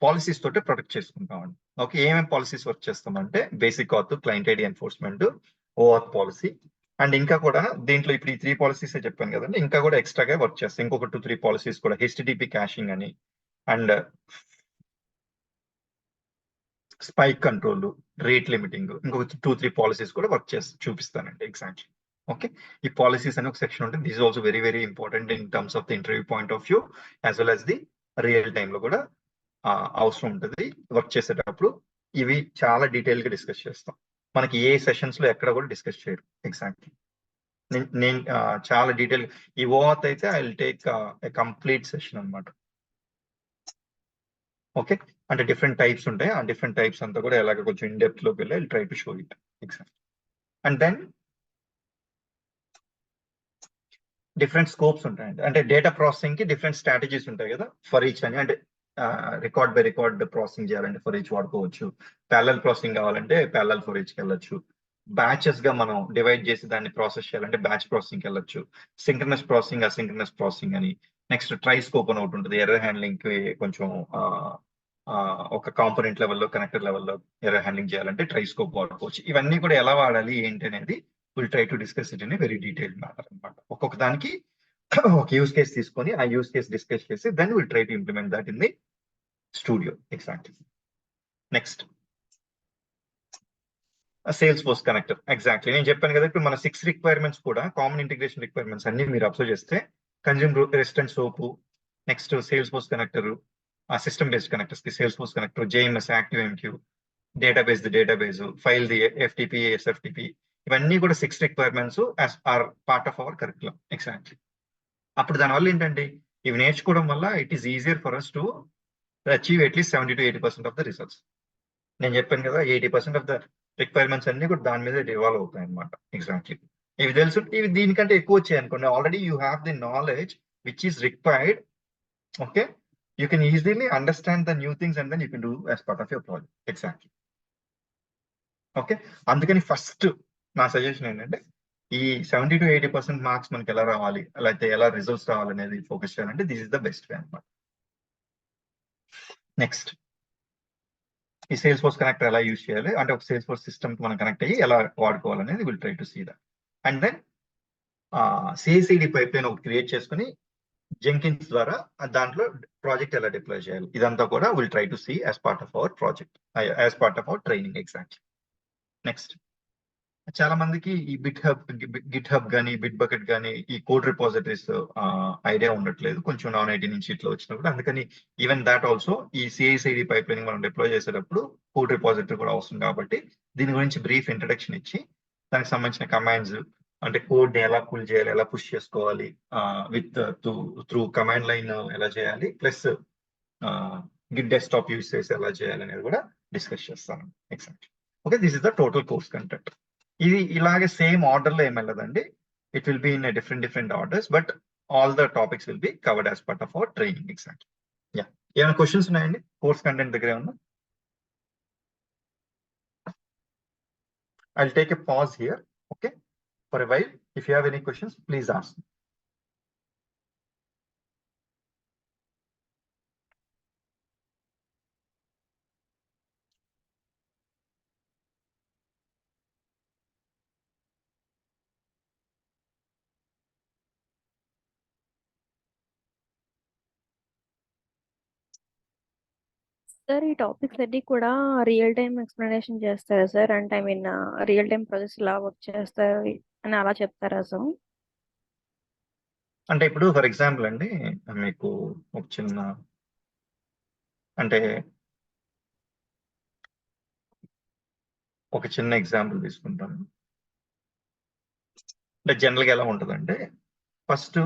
Speaker 1: పాలసీస్ తోటే ప్రొటెక్ట్ చేసుకుంటామండి. ఓకే, ఏమేమి పాలసీస్ వర్క్ చేస్తామంటే basic auth, client ID enforcement, OAuth policy. And ఇంకా కూడా దీంట్లో ఇప్పుడు ఈ 3 పాలసీస్ చెప్పాను కదండి, ఇంకా కూడా ఎక్స్ట్రాగా వర్క్ చేస్తాయి. ఇంకొక 2-3 పాలసీస్ కూడా హెచ్టిటిపి క్యాషింగ్ అని, and spike control, rate limiting, ఇంకొక 2-3 పాలసీస్ కూడా వర్క్ చేసి చూపిస్తానండి. ఎగ్జాక్ట్లీ. ఓకే, ఈ పాలసీస్ అని ఒక సెక్షన్ ఉంటుంది. This also very very important in terms of the interview point of view as well as the real time లో కూడా అవసరం ఉంటుంది వర్క్ చేసేటప్పుడు. ఇవి చాలా డీటెయిల్ గా డిస్కస్ చేస్తాం. మనకి ఏ సెషన్స్ లో ఎక్కడ కూడా డిస్కస్ చేయరు. ఎగ్జాక్ట్లీ. నేను చాలా డీటెయిల్ ఈ ఓఆత్ అయితే I will take complete session అన్నమాట. ఓకే, అంటే డిఫరెంట్ టైప్స్ ఉంటాయి. ఆ డిఫరెంట్ టైప్స్ అంతా కూడా ఎలాగ కొంచెం ఇన్ డెప్త్ లోకి వెళ్ళి try to show it. Exactly. And then different scopes ఉంటాయండి. అంటే డేటా ప్రాసెసింగ్ కి డిఫరెంట్ స్ట్రాటజీస్ ఉంటాయి కదా ఫర్ ఈచ్ అని. అంటే రికార్డ్ బై రికార్డ్ ప్రాసెసింగ్ చేయాలంటే ఫర్ ఈచ్ వాడుకోవచ్చు. ప్యారలల్ ప్రాసెసింగ్ కావాలంటే ప్యారలల్ ఫర్ ఈచ్కి వెళ్ళొచ్చు. బ్యాచెస్ గా మనం డివైడ్ చేసి దాన్ని ప్రాసెస్ చేయాలంటే బ్యాచ్ ప్రాసెసింగ్కి వెళ్ళొచ్చు. సింక్రనస్ ప్రాసెసింగ్, అసింక్రనస్ ప్రాసెసింగ్ అని. నెక్స్ట్ ట్రై స్కోప్ అని ఒకటి ఉంటుంది. ఎర్రర్ హ్యాండ్లింగ్ కి కొంచెం ఒక కాంపోనెంట్ లెవెల్లో, కనెక్టర్ లెవెల్లో ఎర్రర్ హ్యాండ్లింగ్ చేయాలంటే ట్రై స్కోప్ వాడుకోవచ్చు. ఇవన్నీ కూడా ఎలా వాడాలి ఏంటి అనేది will try to discuss it in very detailed matter అనమాట. ఒక్కొక్క దానికి ఒక యూస్ కేస్ తీసుకొని ఆ యూస్ కేస్ డిస్కస్ చేసి then will try to implement that in the studio. Exactly. Next sales force connector. Exactly, నేను చెప్పాను కదా ఇప్పుడు మన 6 రిక్వైర్మెంట్స్ కూడా కామన్ ఇంటిగ్రేషన్ రిక్వైర్మెంట్స్ అన్ని మీరు అబ్జర్వ్ చేస్తే consume resistant soap, next sales force connector, system based connectors కి sales force connector, JMS, active MQ, database, file the FTP, SFTP, ఇవన్నీ కూడా 6 requirements are part of our curriculum. Exactly. అప్పుడు దానివల్ల ఏంటంటే ఇవి నేర్చుకోవడం వల్ల it is easier for us to achieve at least 70 to 80% of the results. నేను చెప్పాను కదా 80% ఆఫ్ ద రిక్వైర్మెంట్స్ అన్ని కూడా దాని మీద డివాల్వ్ అవుతాయి అనమాట. ఎగ్జాక్ట్లీ. ఇవి తెలుసు, ఇవి దీనికంటే ఎక్కువ వచ్చాయి అనుకోండి, already you have the knowledge which is required. Okay, you can easily understand the new things and then you can do as part of your project. Exactly. Okay, అందుకని ఫస్ట్ నా సజెషన్ ఏంటంటే ఈ 70 to 80% మార్క్స్ మనకి ఎలా రావాలి, లేకపోతే ఎలా results రావాలి అనేది ఫోకస్ చేయాలంటే this is the best way అనమాట. నెక్స్ట్, ఈ సేల్స్ ఫోర్స్ కనెక్టర్ ఎలా యూజ్ చేయాలి అంటే ఒక సేల్స్ ఫోర్స్ సిస్టమ్ మనం కనెక్ట్ అయ్యి ఎలా వాడుకోవాలనేది will try to see that. And then CICD pipeline ఒకటి క్రియేట్ చేసుకుని జెంకిన్స్ ద్వారా దాంట్లో ప్రాజెక్ట్ ఎలా డిప్లాయ్ చేయాలి, ఇదంతా కూడా will try to see as part of our project, as part of our training exactly. Next, చాలా మందికి ఈ గిట్ హబ్ కానీ బిట్ బకెట్ కానీ ఈ కోడ్ రిపాజిటరీస్ ఐడియా ఉండట్లేదు, కొంచెం నాన్ ఐటీ నుంచి ఇట్లా వచ్చినప్పుడు. అందుకని ఈవెన్ దాట్ ఆల్సో ఈ సిఐసిడి పైప్ లైన్ మనం డిప్లాయ్ చేసేటప్పుడు కోడ్ రిపాజిటరీ కూడా అవసరం. కాబట్టి దీని గురించి బ్రీఫ్ ఇంట్రడక్షన్ ఇచ్చి దానికి సంబంధించిన కమాండ్స్ అంటే కోడ్ ని ఎలా పుల్ చేయాలి, ఎలా పుష్ చేసుకోవాలి, విత్ త్రూ కమాండ్ లైన్ ఎలా చేయాలి, ప్లస్ గిట్ డెస్క్టాప్ యూస్ చేసి ఎలా చేయాలి అనేది కూడా డిస్కస్ చేస్తాను exact. Okay, this is the total course content. ఇది ఇలాగే సేమ్ ఆర్డర్ లో ఏం వెళ్ళదండి, it will be in different orders, but all the topics will be covered as part of our training exact. Ya, ఏమైనా questions ఉన్నాయండి course content దగ్గర ఏమన్నా? I'll take a pause here, okay, for a while. If you have any questions, please ask.
Speaker 4: Sir ఈ topics అన్ని కూడా real time explanation చేస్తారా sir? అంటే I mean real time projects ఇలా వర్క్ చేస్తారు అని అలా చెప్తారా సార్?
Speaker 1: అంటే ఇప్పుడు ఫర్ ఎగ్జాంపుల్ అండి, మీకు ఒక చిన్న అంటే ఒక చిన్న ఎగ్జాంపుల్ తీసుకుంటాను. అంటే జనరల్గా ఎలా ఉంటుందంటే, ఫస్ట్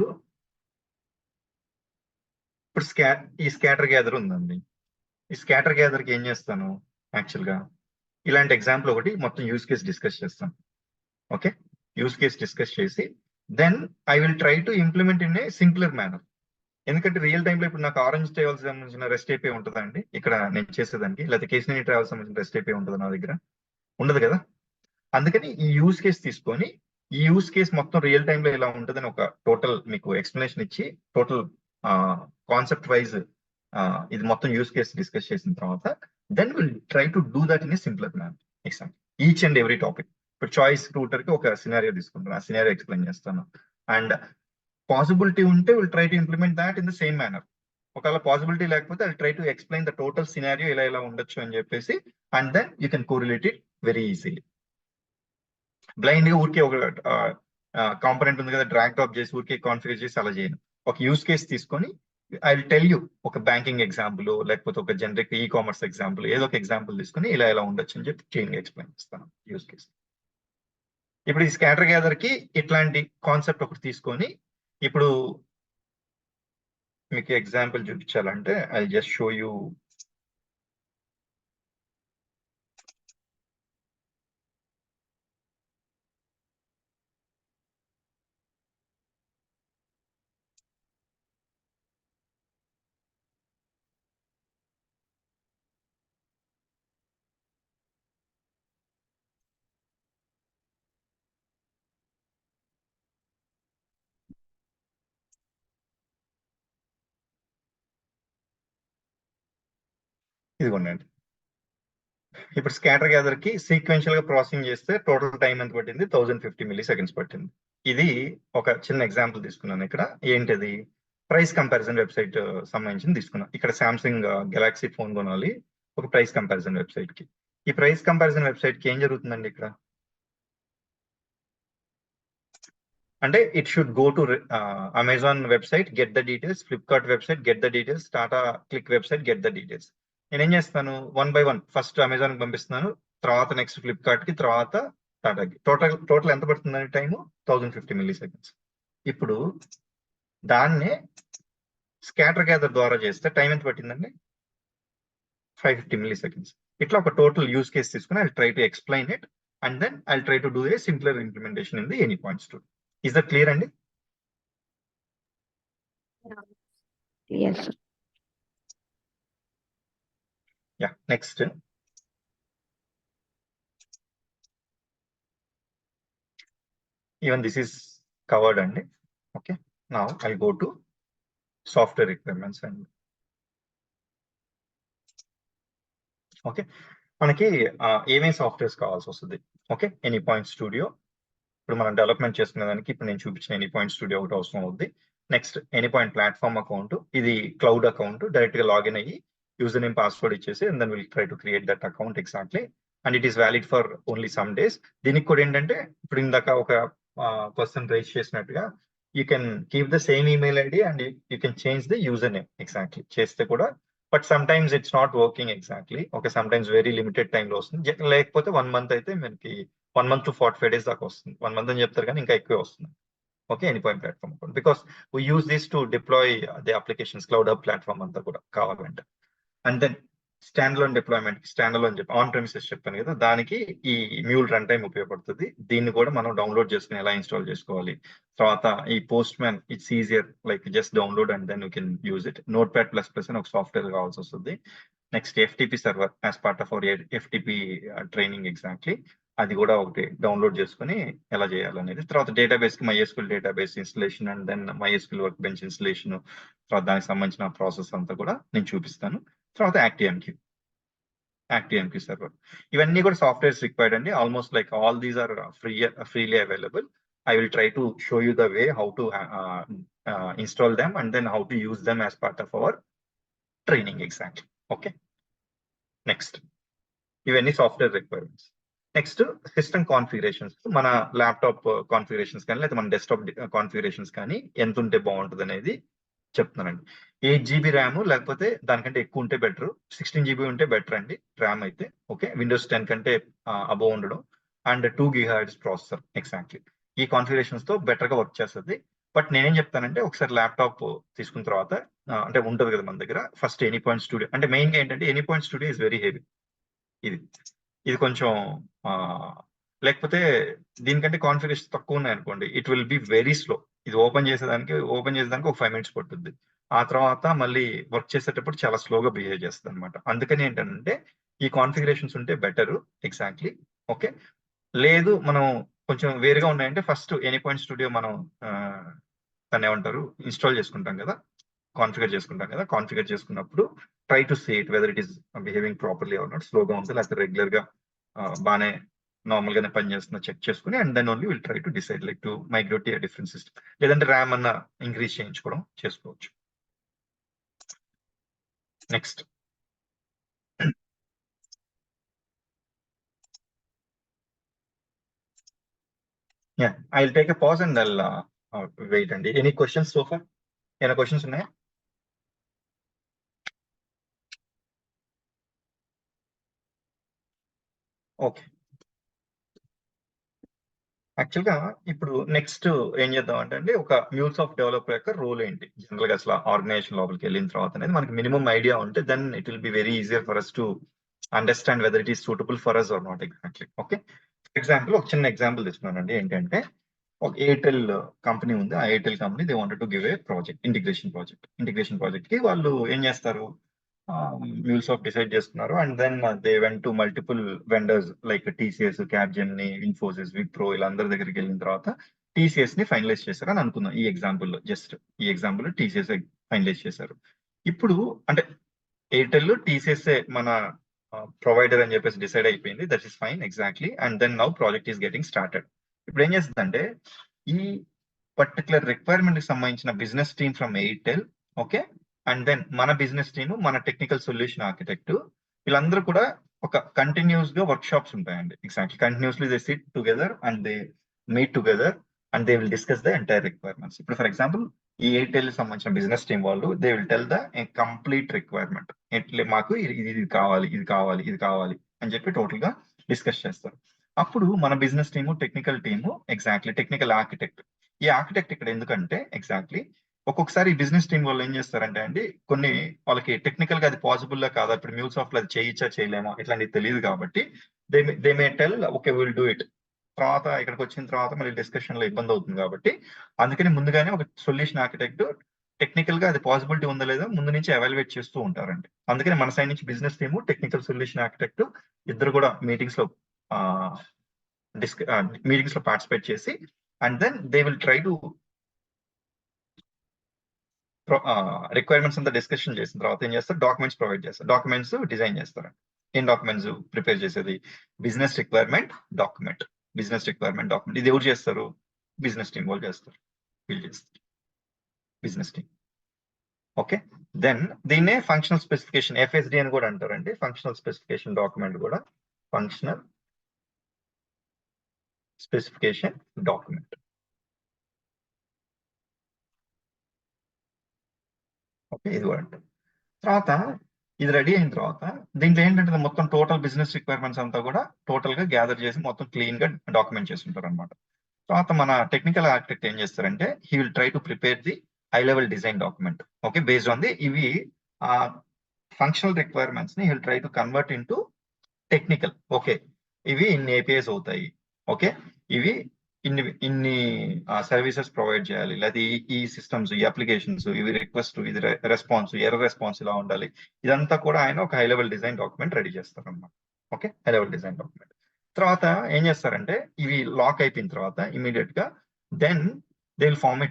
Speaker 1: ఇప్పుడు ఈ స్కాటర్ గ్యాదర్ ఉందండి. ఈ స్కాటర్ గ్యాదర్ కి ఏం చేస్తాను, యాక్చువల్గా ఇలాంటి ఎగ్జాంపుల్ ఒకటి మొత్తం యూస్ కేస్ డిస్కస్ చేస్తాను. ఓకే, యూస్ కేస్ డిస్కస్ చేసి then I will try to implement in a simpler manner. ఎందుకంటే రియల్ టైంలో ఇప్పుడు నాకు ఆరెంజ్ ట్రావెల్స్ సంబంధించిన రెస్ట్ అయిపోయి ఉంటుందండి ఇక్కడ నేను చేసేదానికి, లేకపోతే కేసీఆర్ ట్రావెల్స్ సంబంధించిన రెస్ట్ అయిపోయి ఉంటుంది నా దగ్గర, ఉండదు కదా. అందుకని ఈ యూస్ కేస్ తీసుకొని ఈ యూస్ కేస్ మొత్తం రియల్ టైంలో ఇలా ఉంటుందని ఒక టోటల్ మీకు ఎక్స్ప్లెనేషన్ ఇచ్చి టోటల్ కాన్సెప్ట్ వైజ్ ఇది మొత్తం యూస్ కేస్ డిస్కస్ చేసిన తర్వాత then will try to do that in a simpler man exam each and every topic. ఇప్పుడు చాయిస్ రూటర్ కి ఒక సినారియో తీసుకుంటాను, ఆ సినారియో ఎక్స్ప్లెయిన్ చేస్తాను. అండ్ పాసిబిలిటీ ఉంటే will try to implement that in the same manner. ఒకవేళ possibility లేకపోతే I try to explain the total scenario ఇలా ఇలా ఉండొచ్చు అని చెప్పేసి, and then you can correlate it very easily. Blind గా ఊరికే ఒక కాంపనెంట్ ఉంది కదా డ్రాగ్ డ్రాప్ చేసి ఊరికే కాన్ఫిగర్ చేసి అలా చేయను. ఒక యూస్ కేస్ తీసుకొని ఐ విల్ టెల్ యూ ఒక బ్యాంకింగ్ ఎగ్జాంపుల్ లేకపోతే ఒక జనరిక్ ఈ కామర్స్ ఎగ్జాంపుల్ ఏదో ఒక ఎగ్జాంపుల్ తీసుకుని ఇలా ఇలా ఉండొచ్చు అని చెప్పి క్లీన్ ఎక్స్ప్లెయిన్ చేస్తాను యూస్ కేస్. ఇప్పుడు ఈ స్కాటర్ గ్యాదర్ కి ఇట్లాంటి కాన్సెప్ట్ ఒకటి తీసుకొని ఇప్పుడు మీకు ఎగ్జాంపుల్ చూపించాలంటే ఐ జస్ట్ షో యూ. ఇదిగోండి, ఇప్పుడు స్కాటర్ గ్యాదర్ కి సీక్వెన్షియల్ గా ప్రాసెసింగ్ చేస్తే టోటల్ టైం ఎంత పట్టింది, 1050 milliseconds పట్టింది. ఇది ఒక చిన్న ఎగ్జాంపుల్ తీసుకున్నాను. ఇక్కడ ఏంటిది, ప్రైస్ కంపారిజన్ వెబ్సైట్ సంబంధించింది తీసుకున్నాను. ఇక్కడ సామ్సంగ్ గెలాక్సీ ఫోన్ కొనాలి, ఒక ప్రైస్ కంపారిజన్ వెబ్సైట్ కి. ఈ ప్రైస్ కంపారిజన్ వెబ్సైట్ కి ఏం జరుగుతుందండి ఇక్కడ అంటే it should go to Amazon website get the details, Flipkart website get the details, Tata click website get the details. నేనేం చేస్తాను, 1 by 1 ఫస్ట్ అమెజాన్ కి పంపిస్తున్నాను, తర్వాత నెక్స్ట్ ఫ్లిప్కార్ట్ కి, తర్వాత టాటాకి. టోటల్ ఎంత పడుతుందండి టైము, 1050 milliseconds. ఇప్పుడు దాన్నే స్కాటర్ గ్యాదర్ ద్వారా చేస్తే టైం ఎంత పట్టిందండి, 550 milliseconds. ఇట్లా ఒక టోటల్ యూస్ కేస్ తీసుకుని I try to explain it and then I try to do a simpler implementation in the Anypoint studio. Is that clear అండి?
Speaker 4: Yes, sir.
Speaker 1: Yeah, next. Even this is covered అండి. Okay, now I'll go to software requirements and okay, మనకి ఏమేమి softwares కావాల్సి వస్తుంది. Okay, any point studio, ఇప్పుడు మనం development చేసుకునే దానికి ఇప్పుడు నేను చూపించిన ఎనీ పాయింట్ స్టూడియో ఒకటి అవసరం అవుద్ది. Next Anypoint platform account, ఇది క్లౌడ్ అకౌంట్, డైరెక్ట్ గా లాగిన్ అయ్యి యూజర్ నేమ్ పాస్వర్డ్ ఇచ్చేసి and then will try to create that account exactly, and it is valid for only some days. దీనికి కూడా ఏంటంటే ఇప్పుడు ఇందాక ఒక పర్సన్ రైజ్ చేసినట్టుగా you can keep the same email ID and you can change the user name exactly చేస్తే కూడా, but sometimes it's not working exactly. Okay, some times very limited టైంలో వస్తుంది, లేకపోతే 1 month అయితే మనకి 1 month to 45 days దాకా వస్తుంది. 1 month అని చెప్తారు కానీ ఇంకా ఎక్కువే వస్తుంది. Okay, Anypoint platform account, because we use this to deploy the applications, CloudHub platform అంతా కూడా కావాలంటే. And then standalone deployment, standalone చెప్పి ఆన్ ప్రెమిసెస్ చెప్పాను కదా, దానికి ఈ మ్యూల్ రన్ టైమ్ ఉపయోగపడుతుంది. దీన్ని కూడా మనం డౌన్లోడ్ చేసుకుని ఎలా ఇన్స్టాల్ చేసుకోవాలి. తర్వాత ఈ Postman, it's easier, like just download and then you can use it. Notepad plus plus అని ఒక సాఫ్ట్వేర్ కావాల్సి వస్తుంది. Next FTP server as part of our FTP training exactly, అది కూడా ఒకటి డౌన్లోడ్ చేసుకుని ఎలా చేయాలనేది. తర్వాత డేటాబేస్ కి MySQL database installation and then MySQL workbench installation, తర్వాత దానికి సంబంధించిన ప్రాసెస్ అంతా కూడా నేను చూపిస్తాను. తర్వాత యాక్టివ్ఎంక్యూ సర్వర్, ఇవన్నీ కూడా సాఫ్ట్వేర్స్ రిక్వైర్డ్ అండి. Almost like all these are freely available. I will try to show you the way how to install them and then how to use them as part of our training exactly. Okay, next, ఇవన్నీ software requirements. Next system configurations, మన laptop configurations కానీ లేదా మన desktop configurations కానీ ఎంత ఉంటే బాగుంటుంది అనేది చెప్తున్నానండి. 8 GB ర్యామ్ లేకపోతే దానికంటే ఎక్కువ ఉంటే బెటర్, 16 GB ఉంటే బెటర్ అండి ర్యామ్ అయితే. ఓకే, విండోస్ 10 కంటే అబోవ్ ఉండడం అండ్ 2 GHz ప్రాసెసర్ ఎగ్జాక్ట్లీ, ఈ కాన్ఫిగరేషన్స్ తో బెటర్ గా వర్క్ చేస్తుంది. బట్ నేనేం చెప్తానంటే ఒకసారి ల్యాప్టాప్ తీసుకున్న తర్వాత అంటే ఉంటుంది కదా మన దగ్గర, ఫస్ట్ ఎనీ పాయింట్ స్టూడియో, అంటే మెయిన్ గా ఏంటంటే any point studio is very heavy. ఇది కొంచెం లేకపోతే దీనికంటే కాన్ఫిగరేషన్ తక్కువ ఉన్నాయి అనుకోండి, it will be very slow. ఇది ఓపెన్ చేసేదానికి ఒక 5 minutes పట్టుద్ది. ఆ తర్వాత మళ్ళీ వర్క్ చేసేటప్పుడు చాలా స్లోగా బిహేవ్ చేస్తుంది అనమాట. అందుకని ఏంటంటే ఈ కాన్ఫిగరేషన్స్ ఉంటే బెటర్ ఎగ్జాక్ట్లీ. ఓకే, లేదు మనం కొంచెం వేరుగా ఉన్నాయంటే ఫస్ట్ ఎనీ పాయింట్ స్టూడియో మనం దాన్ని ఏమంటారు ఇన్స్టాల్ చేసుకుంటాం కదా, కాన్ఫిగర్ చేసుకున్నప్పుడు try to see it whether it is behaving properly or not, స్లోగా ఉంది లేకపోతే రెగ్యులర్ గా బాగానే నార్మల్ గానే పనిచేస్తుందో చెక్ చేసుకుని and then only will try to decide like to migrate to different system, లేదంటే ర్యామ్ అన్న ఇంక్రీజ్ చేయించుకోవడం చేసుకోవచ్చు. Next I'll take a pause and I'll wait అండి. Any questions so far? ఏమైనా క్వశ్చన్స్ ఉన్నాయా? ఓకే, యాక్చువల్ గా ఇప్పుడు నెక్స్ట్ ఏం చేద్దాం అంటే అండి, ఒక MuleSoft డెవలపర్ యొక్క రోల్ ఏంటి జనరల్ గా అసలు ఆర్గనైజేషన్ లోపలికి వెళ్ళిన తర్వాత అనేది మనకి మినిమం ఐడియా ఉంటే then it will be very easier for us to understand whether it is suitable for us or not exactly. Okay, for example ఒక చిన్న ఎగ్జాంపుల్ తీసుకున్నానండి. ఏంటంటే ఒక ఎయిర్టెల్ కంపెనీ ఉంది. ఆ Airtel company they wanted to give a project, integration project కి వాళ్ళు ఏం చేస్తారు, MuleSoft డిసైడ్ చేసుకున్నారు and then they went to multiple vendors like TCS, Capgemini, Infosys, Wipro, వీళ్ళందరి దగ్గరికి వెళ్ళిన తర్వాత TCS ని ఫైనలైజ్ చేశారు అని అనుకుందాం. ఈ ఎగ్జాంపుల్ TCS ఫైనలైజ్ చేశారు. ఇప్పుడు అంటే ఎయిర్టెల్ TCS మన ప్రొవైడర్ అని చెప్పేసి డిసైడ్ అయిపోయింది. That is fine exactly. And then now project is getting started. ఇప్పుడు ఏం చేస్తుందంటే ఈ పర్టికులర్ రిక్వైర్మెంట్ కి సంబంధించిన business team from Airtel, okay, and then మన బిజినెస్ టీమ్, మన టెక్నికల్ సొల్యూషన్ ఆర్కిటెక్ట్, వీళ్ళందరూ కూడా ఒక కంటిన్యూస్ గా వర్క్ షాప్స్ ఉంటాయండి. Exactly, continuously they sit together and they meet together and they will discuss the entire requirements. ఇప్పుడు ఫర్ ఎగ్జాంపుల్ ఈ ఎయిర్టెల్ సంబంధించిన బిజినెస్ టీమ్ వాళ్ళు they will tell the complete requirement, మాకు ఇది కావాలి అని చెప్పి టోటల్ గా డిస్కస్ చేస్తారు. అప్పుడు మన business team, technical team, exactly technical architect, ఈ ఆర్కిటెక్ట్ ఇక్కడ ఎందుకంటే ఎగ్జాక్ట్లీ ఒక్కొక్కసారి బిజినెస్ టీం వాళ్ళు ఏం చేస్తారంటే అండి, కొన్ని వాళ్ళకి టెక్నికల్ గా అది పాసిబుల్ లా కాదా, ఇప్పుడు MuleSoft లో అది చేయలేమా ఇట్లాంటివి తెలియదు కాబట్టి they may tell okay will do it. తర్వాత ఇక్కడికి వచ్చిన తర్వాత మళ్ళీ డిస్కషన్ లో ఇబ్బంది అవుతుంది కాబట్టి అందుకని ముందుగానే ఒక సొల్యూషన్ ఆర్కిటెక్ట్ టెక్నికల్ గా అది పాసిబిలిటీ ఉందా లేదా ముందు నుంచి ఎవాల్యుయేట్ చేస్తూ ఉంటారండి. అందుకని మన సైడ్ నుంచి business team, technical solution architect ఇద్దరు కూడా మీటింగ్స్ లో పార్టిసిపేట్ చేసి and then they will try to requirements అంతా డిస్కషన్ చేసిన తర్వాత ఏం చేస్తారు, డాక్యుమెంట్స్ ప్రొవైడ్ చేస్తారు, డాక్యుమెంట్స్ డిజైన్ చేస్తారు. ఏం డాక్యుమెంట్స్ ప్రిపేర్ చేసేది, బిజినెస్ రిక్వైర్మెంట్ డాక్యుమెంట్. ఇది ఎవరు చేస్తారు, బిజినెస్ టీం వాళ్ళు చేస్తారు, వీళ్ళు చేస్తారు, బిజినెస్ టీం. ఓకే, దెన్ దీన్నే ఫంక్షనల్ స్పెసిఫికేషన్ FSD అని కూడా అంటారండి. ఫంక్షనల్ స్పెసిఫికేషన్ డాక్యుమెంట్ కూడా ఫంక్షనల్ స్పెసిఫికేషన్ డాక్యుమెంట్. ఓకే, ఇది కూడా అంటారు. తర్వాత ఇది రెడీ అయిన తర్వాత దీంట్లో ఏంటంటే మొత్తం టోటల్ బిజినెస్ రిక్వైర్మెంట్స్ అంతా కూడా టోటల్ గా గ్యాదర్ చేసి మొత్తం క్లీన్ గా డాక్యుమెంట్ చేసి ఉంటారు అనమాట. తర్వాత మన టెక్నికల్ ఆర్కిటెక్ట్ ఏం చేస్తారంటే he will try to prepare the high level design document. Okay, based on the ఇవి ఫంక్షనల్ రిక్వైర్మెంట్స్ ని he will try to convert in to technical. Okay, ఇవి ఇన్ని APIs అవుతాయి, ఓకే, ఇవి ఇన్ని సర్వీసెస్ ప్రొవైడ్ చేయాలి, లేదా ఈ సిస్టమ్స్, ఈ అప్లికేషన్స్, ఇవి రిక్వెస్ట్, ఇది రెస్పాన్స్, ఎర్రర్ రెస్పాన్స్ ఇలా ఉండాలి. ఇదంతా కూడా ఆయన ఒక high level design document ready చేస్తారు అన్నమాట. Okay, high level design document. తర్వాత ఏం చేస్తారంటే ఇవి లాక్ అయిపోయిన తర్వాత ఇమీడియట్ గా then they will form a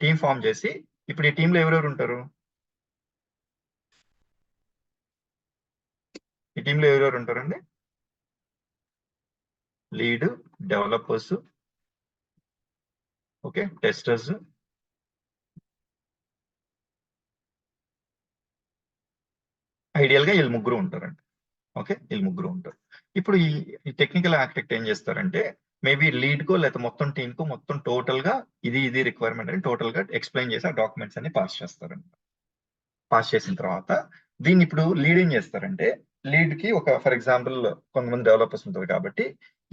Speaker 1: team form చేసి, ఇప్పుడు ఈ టీంలో ఎవరెవరు ఉంటారు, ఈ టీంలో ఎవరెవరు ఉంటారండి, lead, developers, okay, testers, ideal గా వీళ్ళు ముగ్గురు ఉంటారండి. ఓకే, వీళ్ళు ముగ్గురు ఉంటారు. ఇప్పుడు ఈ టెక్నికల్ ఆర్కిటెక్ట్ ఏం చేస్తారంటే మేబీ లీడ్ కో లేదా మొత్తం టీమ్ కు మొత్తం టోటల్ గా ఇది రిక్వైర్మెంట్ అని టోటల్ గా ఎక్స్ప్లెయిన్ చేసి ఆ డాక్యుమెంట్స్ అన్ని పాస్ చేస్తారండి. పాస్ చేసిన తర్వాత దీన్ని ఇప్పుడు లీడ్ ఏం చేస్తారంటే లీడ్ కి ఒక ఫర్ ఎగ్జాంపుల్ కొంతమంది డెవలపర్స్ ఉంటారు కాబట్టి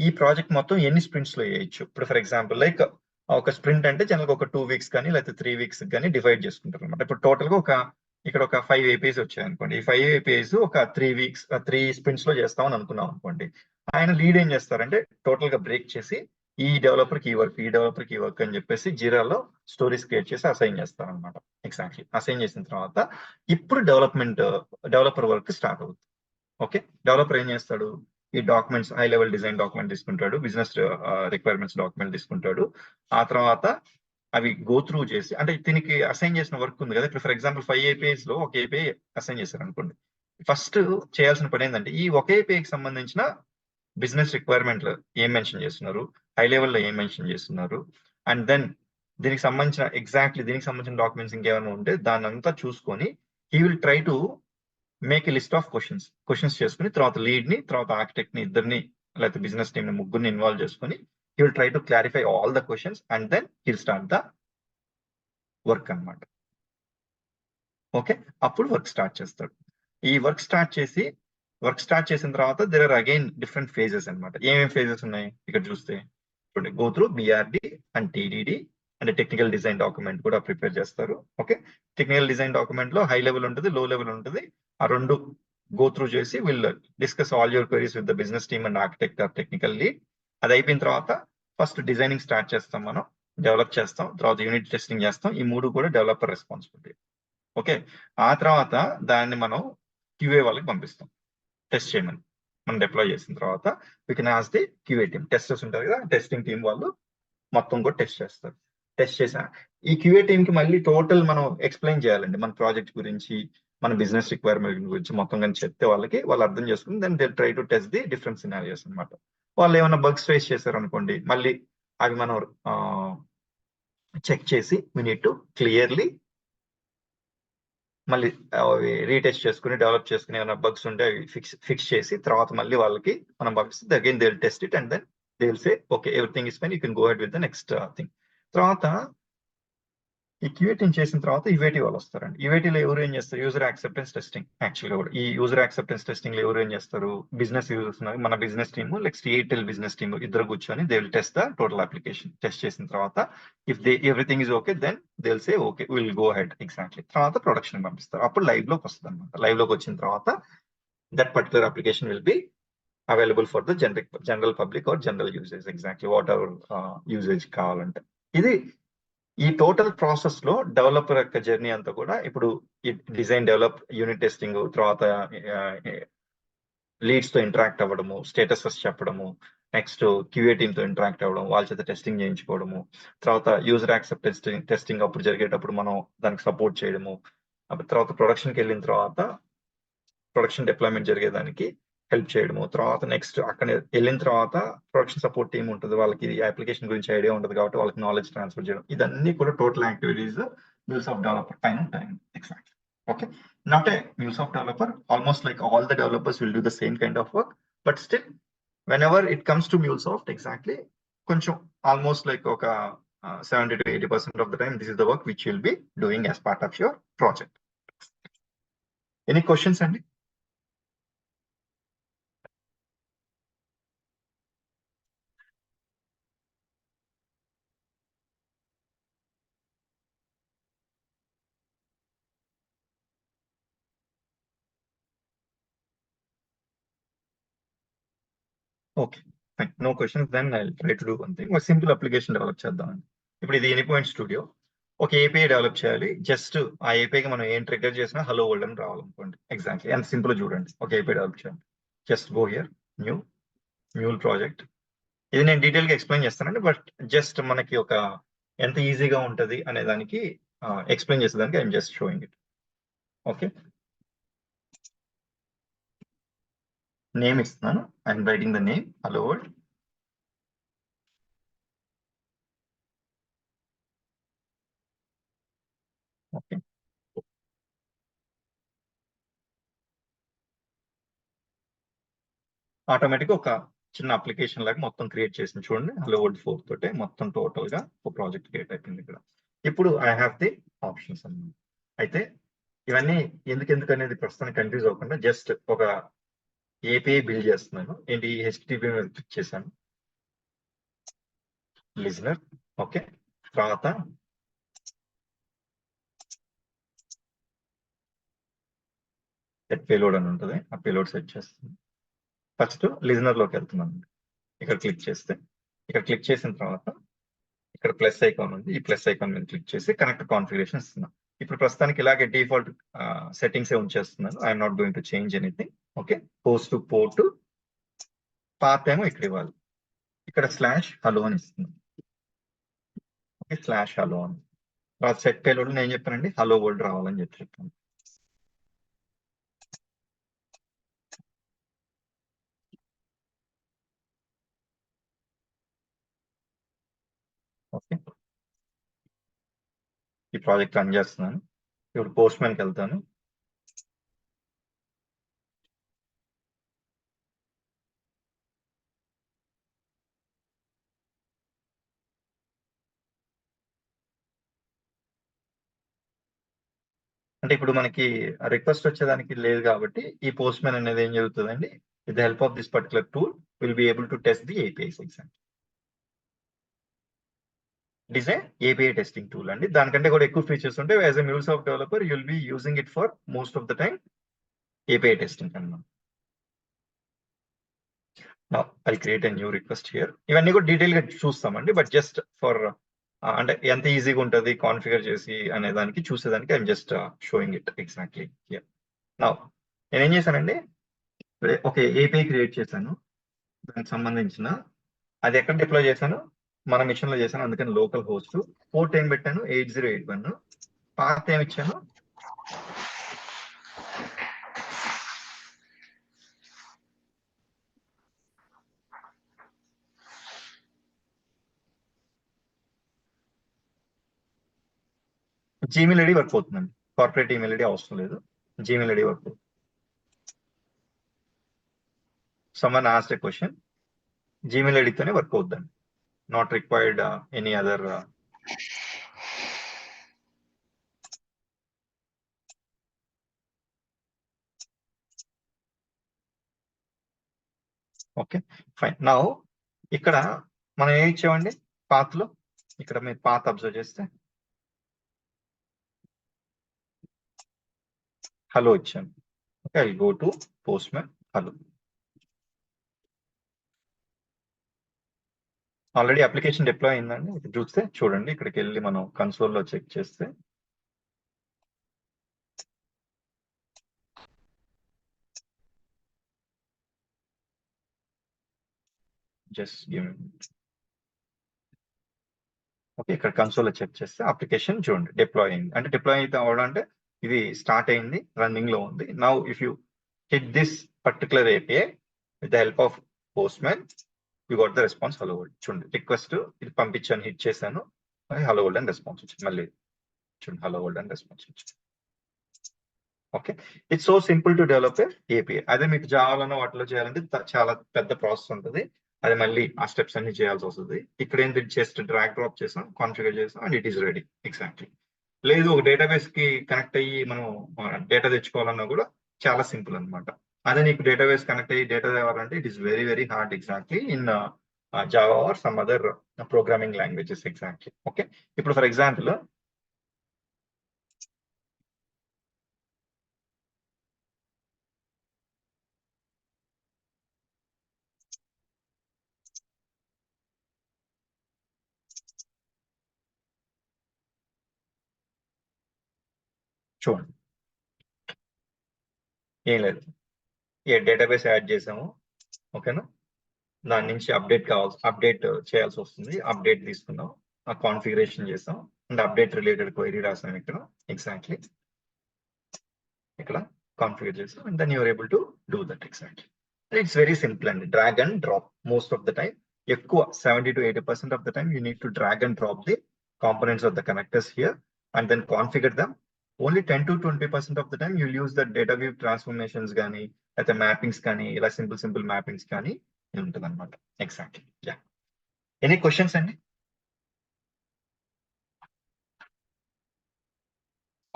Speaker 1: ఈ ప్రాజెక్ట్ మొత్తం ఎన్ని స్ప్రింట్స్ లో వేయచ్చు. ఇప్పుడు ఫర్ ఎగ్జాంపుల్ లైక్ ఒక స్ప్రింట్ అంటే జనరల్ ఒక 2 weeks కానీ లేకపోతే 3 weeks కానీ డివైడ్ చేసుకుంటారు అనమాట. ఇప్పుడు టోటల్ గా ఇక్కడ ఒక 5 APIs వచ్చాయి అనుకోండి, ఈ 5 APIs ఒక 3 sprints లో చేస్తామని అనుకున్నాం అనుకోండి. ఆయన లీడ్ ఏం చేస్తారంటే టోటల్ గా బ్రేక్ చేసి ఈ డెవలపర్ కి ఈ వర్క్ అని చెప్పేసి జీరాలో స్టోరీస్ క్రియేట్ చేసి అసైన్ చేస్తారు అనమాట. ఎగ్జాక్ట్లీ అసైన్ చేసిన తర్వాత ఇప్పుడు డెవలపర్ వర్క్ స్టార్ట్ అవుతుంది. ఓకే, డెవలపర్ ఏం చేస్తాడు, ఈ documents high level design document తీసుకుంటాడు, బిజినెస్ రిక్వైర్మెంట్స్ డాక్యుమెంట్ తీసుకుంటాడు. ఆ తర్వాత అవి గో త్రూ చేసి, అంటే దీనికి అసైన్ చేసిన వర్క్ ఉంది కదా, ఇప్పుడు ఫర్ ఎగ్జాంపుల్ 5 APIs లో ఒక API అసైన్ చేశారు అనుకోండి. ఫస్ట్ చేయాల్సిన పని ఏంటంటే ఈ ఒక APIకి సంబంధించిన బిజినెస్ రిక్వైర్మెంట్లు ఏం మెన్షన్ చేస్తున్నారు, హై లెవెల్లో ఏం మెన్షన్ చేస్తున్నారు, అండ్ దెన్ దీనికి సంబంధించిన డాక్యుమెంట్స్ ఇంకేమైనా ఉంటే దాన్ని అంతా చూసుకొని he will try to make a list of questions చేసుకుని తర్వాత లీడ్ ని, తర్వాత ఆర్కిటెక్ట్ ని, ఇద్దరిని లేకపోతే బిజినెస్ టీమ్ ని ముగ్గురిని ఇన్వాల్వ్ చేసుకుని he will try to clarify all the questions and then he will start the work అన్నమాట. ఓకే, అప్పుడు వర్క్ స్టార్ట్ చేస్తాడు. ఈ వర్క్ స్టార్ట్ చేసిన తర్వాత there are again different phases అన్నమాట. ఏమేమి ఫేజెస్ ఉన్నాయి ఇక్కడ చూస్తే చూడండి, go through BRD and TDD అంటే టెక్నికల్ డిజైన్ డాక్యుమెంట్ కూడా ప్రిపేర్ చేస్తారు. ఓకే, టెక్నికల్ డిజైన్ డాక్యుమెంట్ లో హై లెవెల్ ఉంటుంది, లో లెవెల్ ఉంటుంది. ఆ రెండు గో త్రూ చేసి will discuss all your queries with the business team and architect or technical lead. అది అయిపోయిన తర్వాత ఫస్ట్ డిజైనింగ్ స్టార్ట్ చేస్తాం, మనం డెవలప్ చేస్తాం, తర్వాత యూనిట్ టెస్టింగ్ చేస్తాం. ఈ మూడు కూడా డెవలపర్ రెస్పాన్సిబిలిటీ. ఓకే, ఆ తర్వాత దాన్ని మనం QA వాళ్ళకి పంపిస్తాం టెస్ట్ చేయమని. మనం డిప్లాయ్ చేసిన తర్వాత we can ask the QA team, testers ఉంటారు కదా, టెస్టింగ్ టీం వాళ్ళు మొత్తం కూడా టెస్ట్ చేస్తారు. టెస్ట్ చేసా ఈ QA టీమ్ కి మళ్ళీ టోటల్ మనం ఎక్స్ప్లెయిన్ చేయాలండి మన ప్రాజెక్ట్ గురించి, మన బిజినెస్ రిక్వైర్మెంట్ గురించి మొత్తం కానీ చెప్తే వాళ్ళు అర్థం చేసుకుని then they try to test the different scenarios అనమాట. వాళ్ళు ఏమైనా బగ్స్ ఫేస్ చేశారు అనుకోండి, మళ్ళీ అవి మనం చెక్ చేసి వీ నీడ్ టు క్లియర్లీ మళ్ళీ రీటెస్ట్ చేసుకుని డెవలప్ చేసుకుని ఏమైనా బగ్స్ ఉంటే అవి ఫిక్స్ చేసి తర్వాత మళ్ళీ వాళ్ళకి మనం పంపిస్తే again they will test it and then they will say okay everything is fine, you can go ahead with the next thing. తర్వాత ఈ QA టీమ్ చేసిన తర్వాత UAT వాళ్ళు వస్తారండి. UATలో ఎవరు ఏం చేస్తారు, యూజర్ యాక్సెప్టెన్స్ టెస్టింగ్. యాక్చువల్గా కూడా ఈ యూజర్ యాక్సెప్టెన్స్ టెస్టింగ్ లో ఎవరు ఏం చేస్తారు, బిజినెస్ యూజర్స్ ఉన్నారు, మన business team next Airtel business team ఇద్దరు కూర్చొని they will test the total application. Test చేసిన తర్వాత if everything is okay then they will say okay will go ahead. Exactly తర్వాత ప్రొడక్షన్ పంపిస్తారు. అప్పుడు లైవ్ లోకి వస్తుంది అనమాట. లైవ్ లోకి వచ్చిన తర్వాత that particular application will be available for the general public or general usage. Exactly whatever usage కావాలంటే. ఇది ఈ టోటల్ ప్రాసెస్ లో డెవలపర్ యొక్క జర్నీ అంతా కూడా ఇప్పుడు ఈ డిజైన్, డెవలప్, యూనిట్ టెస్టింగ్, తర్వాత లీడ్స్ తో ఇంటరాక్ట్ అవ్వడము, స్టేటసెస్ చెప్పడము, నెక్స్ట్ క్యూఏ టీమ్తో ఇంటరాక్ట్ అవ్వడం, వాళ్ళ చేత టెస్టింగ్ చేయించుకోవడము, తర్వాత యూజర్ యాక్సెప్ట్ టెస్టింగ్ అప్పుడు జరిగేటప్పుడు మనం దానికి సపోర్ట్ చేయడము, తర్వాత ప్రొడక్షన్కి వెళ్ళిన తర్వాత ప్రొడక్షన్ డిప్లాయ్మెంట్ జరిగేదానికి హెల్ప్ చేయడము, తర్వాత నెక్స్ట్ అక్కడ వెళ్ళిన తర్వాత ప్రొడక్షన్ సపోర్ట్ టీమ్ ఉంటుంది, వాళ్ళకి ఈ అప్లికేషన్ గురించి ఐడియా ఉంటుంది కాబట్టి వాళ్ళకి నాలెడ్జ్ ట్రాన్స్ఫర్ చేయడం, ఇదన్నీ కూడా టోటల్ యాక్టివిటీస్ MuleSoft డెవలపర్ పైన ఉంటాయి. Exactly. Okay, not a MuleSoft developer, almost like all the developers will do the same kind of work, but still whenever it comes to MuleSoft, exactly, కొంచెం almost like ఒక 70 to 80% of the time, this is the work which you'll be doing as part of your project. Any questions, Andy? Okay, fine. No questions. Then I'll try to do one thing. ఒక simple application develop చేద్దామండి. ఇప్పుడు ఇది ఎనీపాయింట్ studio. ఒక API develop చేయాలి. Just ఆ ఏపీఐకి మనం ఏం trigger చేసినా హలో వరల్డ్ అని రావాలనుకోండి. ఎగ్జాక్ట్లీ ఎంత సింపుల్ చూడండి. ఒక ఏపీఐ డెవలప్ చేయాలి. Just go here, new mule project. ఇది నేను డీటెయిల్ గా ఎక్స్ప్లెయిన్ చేస్తానండి, బట్ జస్ట్ మనకి ఒక ఎంత ఈజీగా ఉంటది అనే దానికి ఎక్స్ప్లెయిన్ చేసేదానికి I'm just showing it. Okay, name ఇస్తున్నాను. I'm writing the name hello world. Okay, automatic ఒక చిన్న అప్లికేషన్ లాగా మొత్తం క్రియేట్ చేసింది చూడండి. హలో వరల్డ్ 4 తోటే మొత్తం టోటల్ గా ఒక ప్రాజెక్ట్ క్రియేట్ అయిపోయింది ఇక్కడ. ఇప్పుడు ఐ హ్యావ్ ది ఆప్షన్స్ అన్నమాట. అయితే ఇవన్నీ ఎందుకు అనేది ప్రస్తుతానికి కన్ఫ్యూజ్ అవ్వకుండా జస్ట్ ఒక ఏపీఐ బిల్డ్ చేస్తున్నాను. ఏంటి, HTTP మీద క్లిక్ చేశాను, లిజనర్. ఓకే, తర్వాత సెట్ పేలోడ్ అని ఉంటుంది, ఆ పేలోడ్ సెట్ చేస్తుంది. ఫస్ట్ లిజనర్ లోకి వెళ్తున్నాను. ఇక్కడ క్లిక్ చేస్తే, ఇక్కడ క్లిక్ చేసిన తర్వాత ఇక్కడ ప్లస్ ఐకాన్ ఉంది, ఈ ప్లస్ ఐకాన్ మీద క్లిక్ చేసి కనెక్ట్ కాన్ఫిగరేషన్ ఇస్తున్నాను. ఇప్పుడు ప్రస్తుతానికి ఇలాగే డిఫాల్ట్ సెట్టింగ్స్ ఉంచేస్తున్నాను. I'm not going to change anything. Okay, post to port, path ఏమో ఇక్కడ ఇవ్వాలి. ఇక్కడ స్లాష్ హలో అని ఇస్తున్నాను. ఓకే, స్లాష్ హలో అని. తర్వాత సెట్ పేలోడ్ నేను చెప్పానండి హలో వరల్డ్ రావాలని చెప్పాను. ఓకే, ఈ ప్రాజెక్ట్ రన్ చేస్తున్నాను. ఇప్పుడు పోస్ట్ మ్యాన్కి వెళ్తాను. అంటే ఇప్పుడు మనకి రిక్వెస్ట్ వచ్చేదానికి లేదు కాబట్టి ఈ పోస్ట్ మ్యాన్ అనేది ఏం జరుగుతుందండి, with the help of this particular tool will be able to test the APIs exam. It is a API testing tool అండి. దానికంటే కూడా ఎక్కువ ఫీచర్స్ ఉంటాయి. As a MuleSoft developer you will be using it for most of the time API testing అన్నమాట. Now I'll create a new request here. ఇవన్నీ కూడా detail గా చూస్తామండి, బట్ జస్ట్ ఫర్ అంటే ఎంత ఈజీగా ఉంటుంది కాన్ఫిగర్ చేసి అనే దానికి చూసేదానికి I'm just showing it exactly here. Now నేను ఏం చేశానండి, ఒక ఏపీఐ క్రియేట్ చేశాను. దానికి సంబంధించిన అది ఎక్కడ డిప్లాయ్ చేశాను, మన మిషన్ లో చేశాను. అందుకని లోకల్ హోస్ట్, పోర్ట్ ఏం పెట్టాను 8081, పాత్ ఏమి ఇచ్చాను జీమెయిల్ ఐడి వర్క్ అవుతుందండి. కార్పొరేట్ ఈమెయిల్ ఐడి అవసరం లేదు, జీమెయిల్ ఐడి వర్క్ అవుతుంది. someone asked a question, Gmail ఐడితోనే వర్క్ అవుతుందండి. Not required any other. Okay, fine. Now ఇక్కడ మనం ఏం ఇచ్చామండి పాత్ లో, ఇక్కడ మీరు పాత్ అబ్జర్వ్ చేస్తే హలో ఇచ్చాను. Okay, I go to Postman hello. Already application deploy అయిందండి. ఇక్కడ చూస్తే చూడండి, ఇక్కడికి వెళ్ళి మనం కన్సోల్ లో చెక్ చేస్తే జస్ట్ ఓకే, ఇక్కడ కన్సోల్ చెక్ చేస్తే అప్లికేషన్ చూడండి డిప్లాయ్ అయింది. అంటే డిప్లాయ్ అయితే అవడం అంటే ఇది స్టార్ట్ అయింది, రన్నింగ్ లో ఉంది. Now if you hit this particular API with the help of postman, you got the response hello world. చూడండి రిక్వెస్ట్ ఇది పంపించాను, హిట్ చేశాను, హలో వరల్డ్ అని రెస్పాన్స్ వచ్చింది. మళ్ళీ చూడండి హలో వరల్డ్ అని రెస్పాన్స్ వచ్చింది. Okay, it's so simple to develop API. అదే మీకు జావాలో వాటిలో చేయాలంటే చాలా పెద్ద ప్రాసెస్ ఉంటుంది. అది మళ్ళీ ఆ స్టెప్స్ అన్ని చేయాల్సి వస్తుంది. ఇక్కడ ఏంటి జస్ట్ డ్రాగ్ డ్రాప్ చేసాం, కాన్ఫిగర్ చేసాం and it is ready. Exactly. లేదు ఒక డేటాబేస్ కి కనెక్ట్ అయ్యి మనం డేటా తెచ్చుకోవాలన్నా కూడా చాలా సింపుల్ అనమాట. అదే నీకు డేటాబేస్ కనెక్ట్ అయ్యి డేటా తేవాలంటే it is very very hard exactly in Java or some other programming languages. Exactly. Okay, ఇప్పుడు ఫర్ ఎగ్జాంపుల్ చూడండి, ఏం లేదు, ఏ డేటాబేస్ యాడ్ చేసాము. ఓకేనా, దాని నుంచి అప్డేట్ చేయాల్సి వస్తుంది. అప్డేట్ తీసుకున్నాం, ఆ కాన్ఫిగరేషన్ చేసాం అండ్ అప్డేట్ రిలేటెడ్ క్వైరీ రాసాం ఇక్కడ. ఎగ్జాక్ట్లీ ఇక్కడ కాన్ఫిగర్ చేసాం and then you're able to do that. Exactly, it's very simple అండి. Drag and drop most of the time, ఎక్కువ 70 to 80% of the time you need to drag and drop the components of the connectors here and then configure them. Only 10 to 20% of the time you use the data view transformations కానీ అయితే mappings కానీ ఇలా simple mappings కానీ ఉంటుంది అనమాట. Exactly. Yeah, any questions అండి?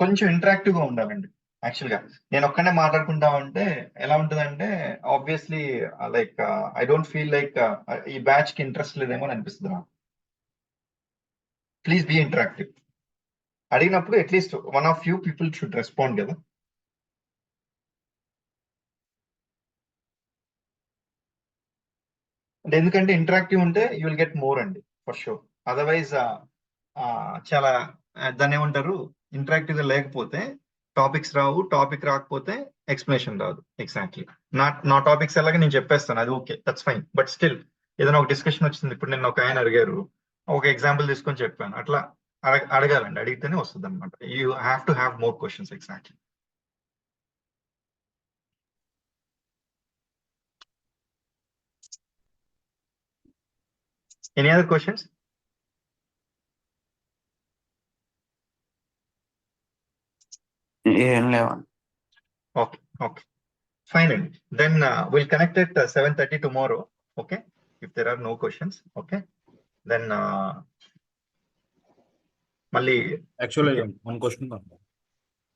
Speaker 1: కొంచెం interactive గా ఉండాలండి. యాక్చువల్ గా నేను ఒక్కనే మాట్లాడుకుంటా ఉంటే ఎలా ఉంటుందంటే obviously like I don't feel like ఈ బ్యాచ్ కి ఇంట్రెస్ట్ లేదేమో అని అనిపిస్తుంది నాకు. Please be interactive. అడిగినప్పుడు at least one of few people should respond కదా. అంటే ఎందుకంటే ఇంటరాక్టివ్ ఉంటే యూ విల్ గెట్ మోర్ అండి ఫర్ షూర్. అదర్వైజ్ చాలా దాన్ని ఏమంటారు, ఇంటరాక్టివ్ గా లేకపోతే టాపిక్స్ రావు, టాపిక్ రాకపోతే ఎక్స్ప్లెనేషన్ రాదు. ఎగ్జాక్ట్లీ. నా టాపిక్స్ ఎలాగ నేను చెప్పేస్తాను, అది okay, that's fine. But still ఏదైనా ఒక డిస్కషన్ వచ్చింది, ఇప్పుడు నిన్న ఒక ఆయన అడిగారు, ఒక ఎగ్జాంపుల్ తీసుకొని చెప్పాను, అట్లా అడగాలండి, అడిగితేనే వస్తుంది అనమాట. You have to have more questions. Exactly. Any other questions?
Speaker 5: ఏం లేవండి.
Speaker 1: Okay, okay, fine and then we'll connect at 7:30 tomorrow. Okay, if there are no questions. Okay, then మళ్ళీ
Speaker 2: యాక్చువల్లీ వన్ క్వశ్చన్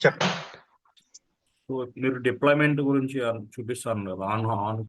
Speaker 1: చెప్పండి.
Speaker 2: సో మీరు deployment గురించి చూపిస్తాను కదా on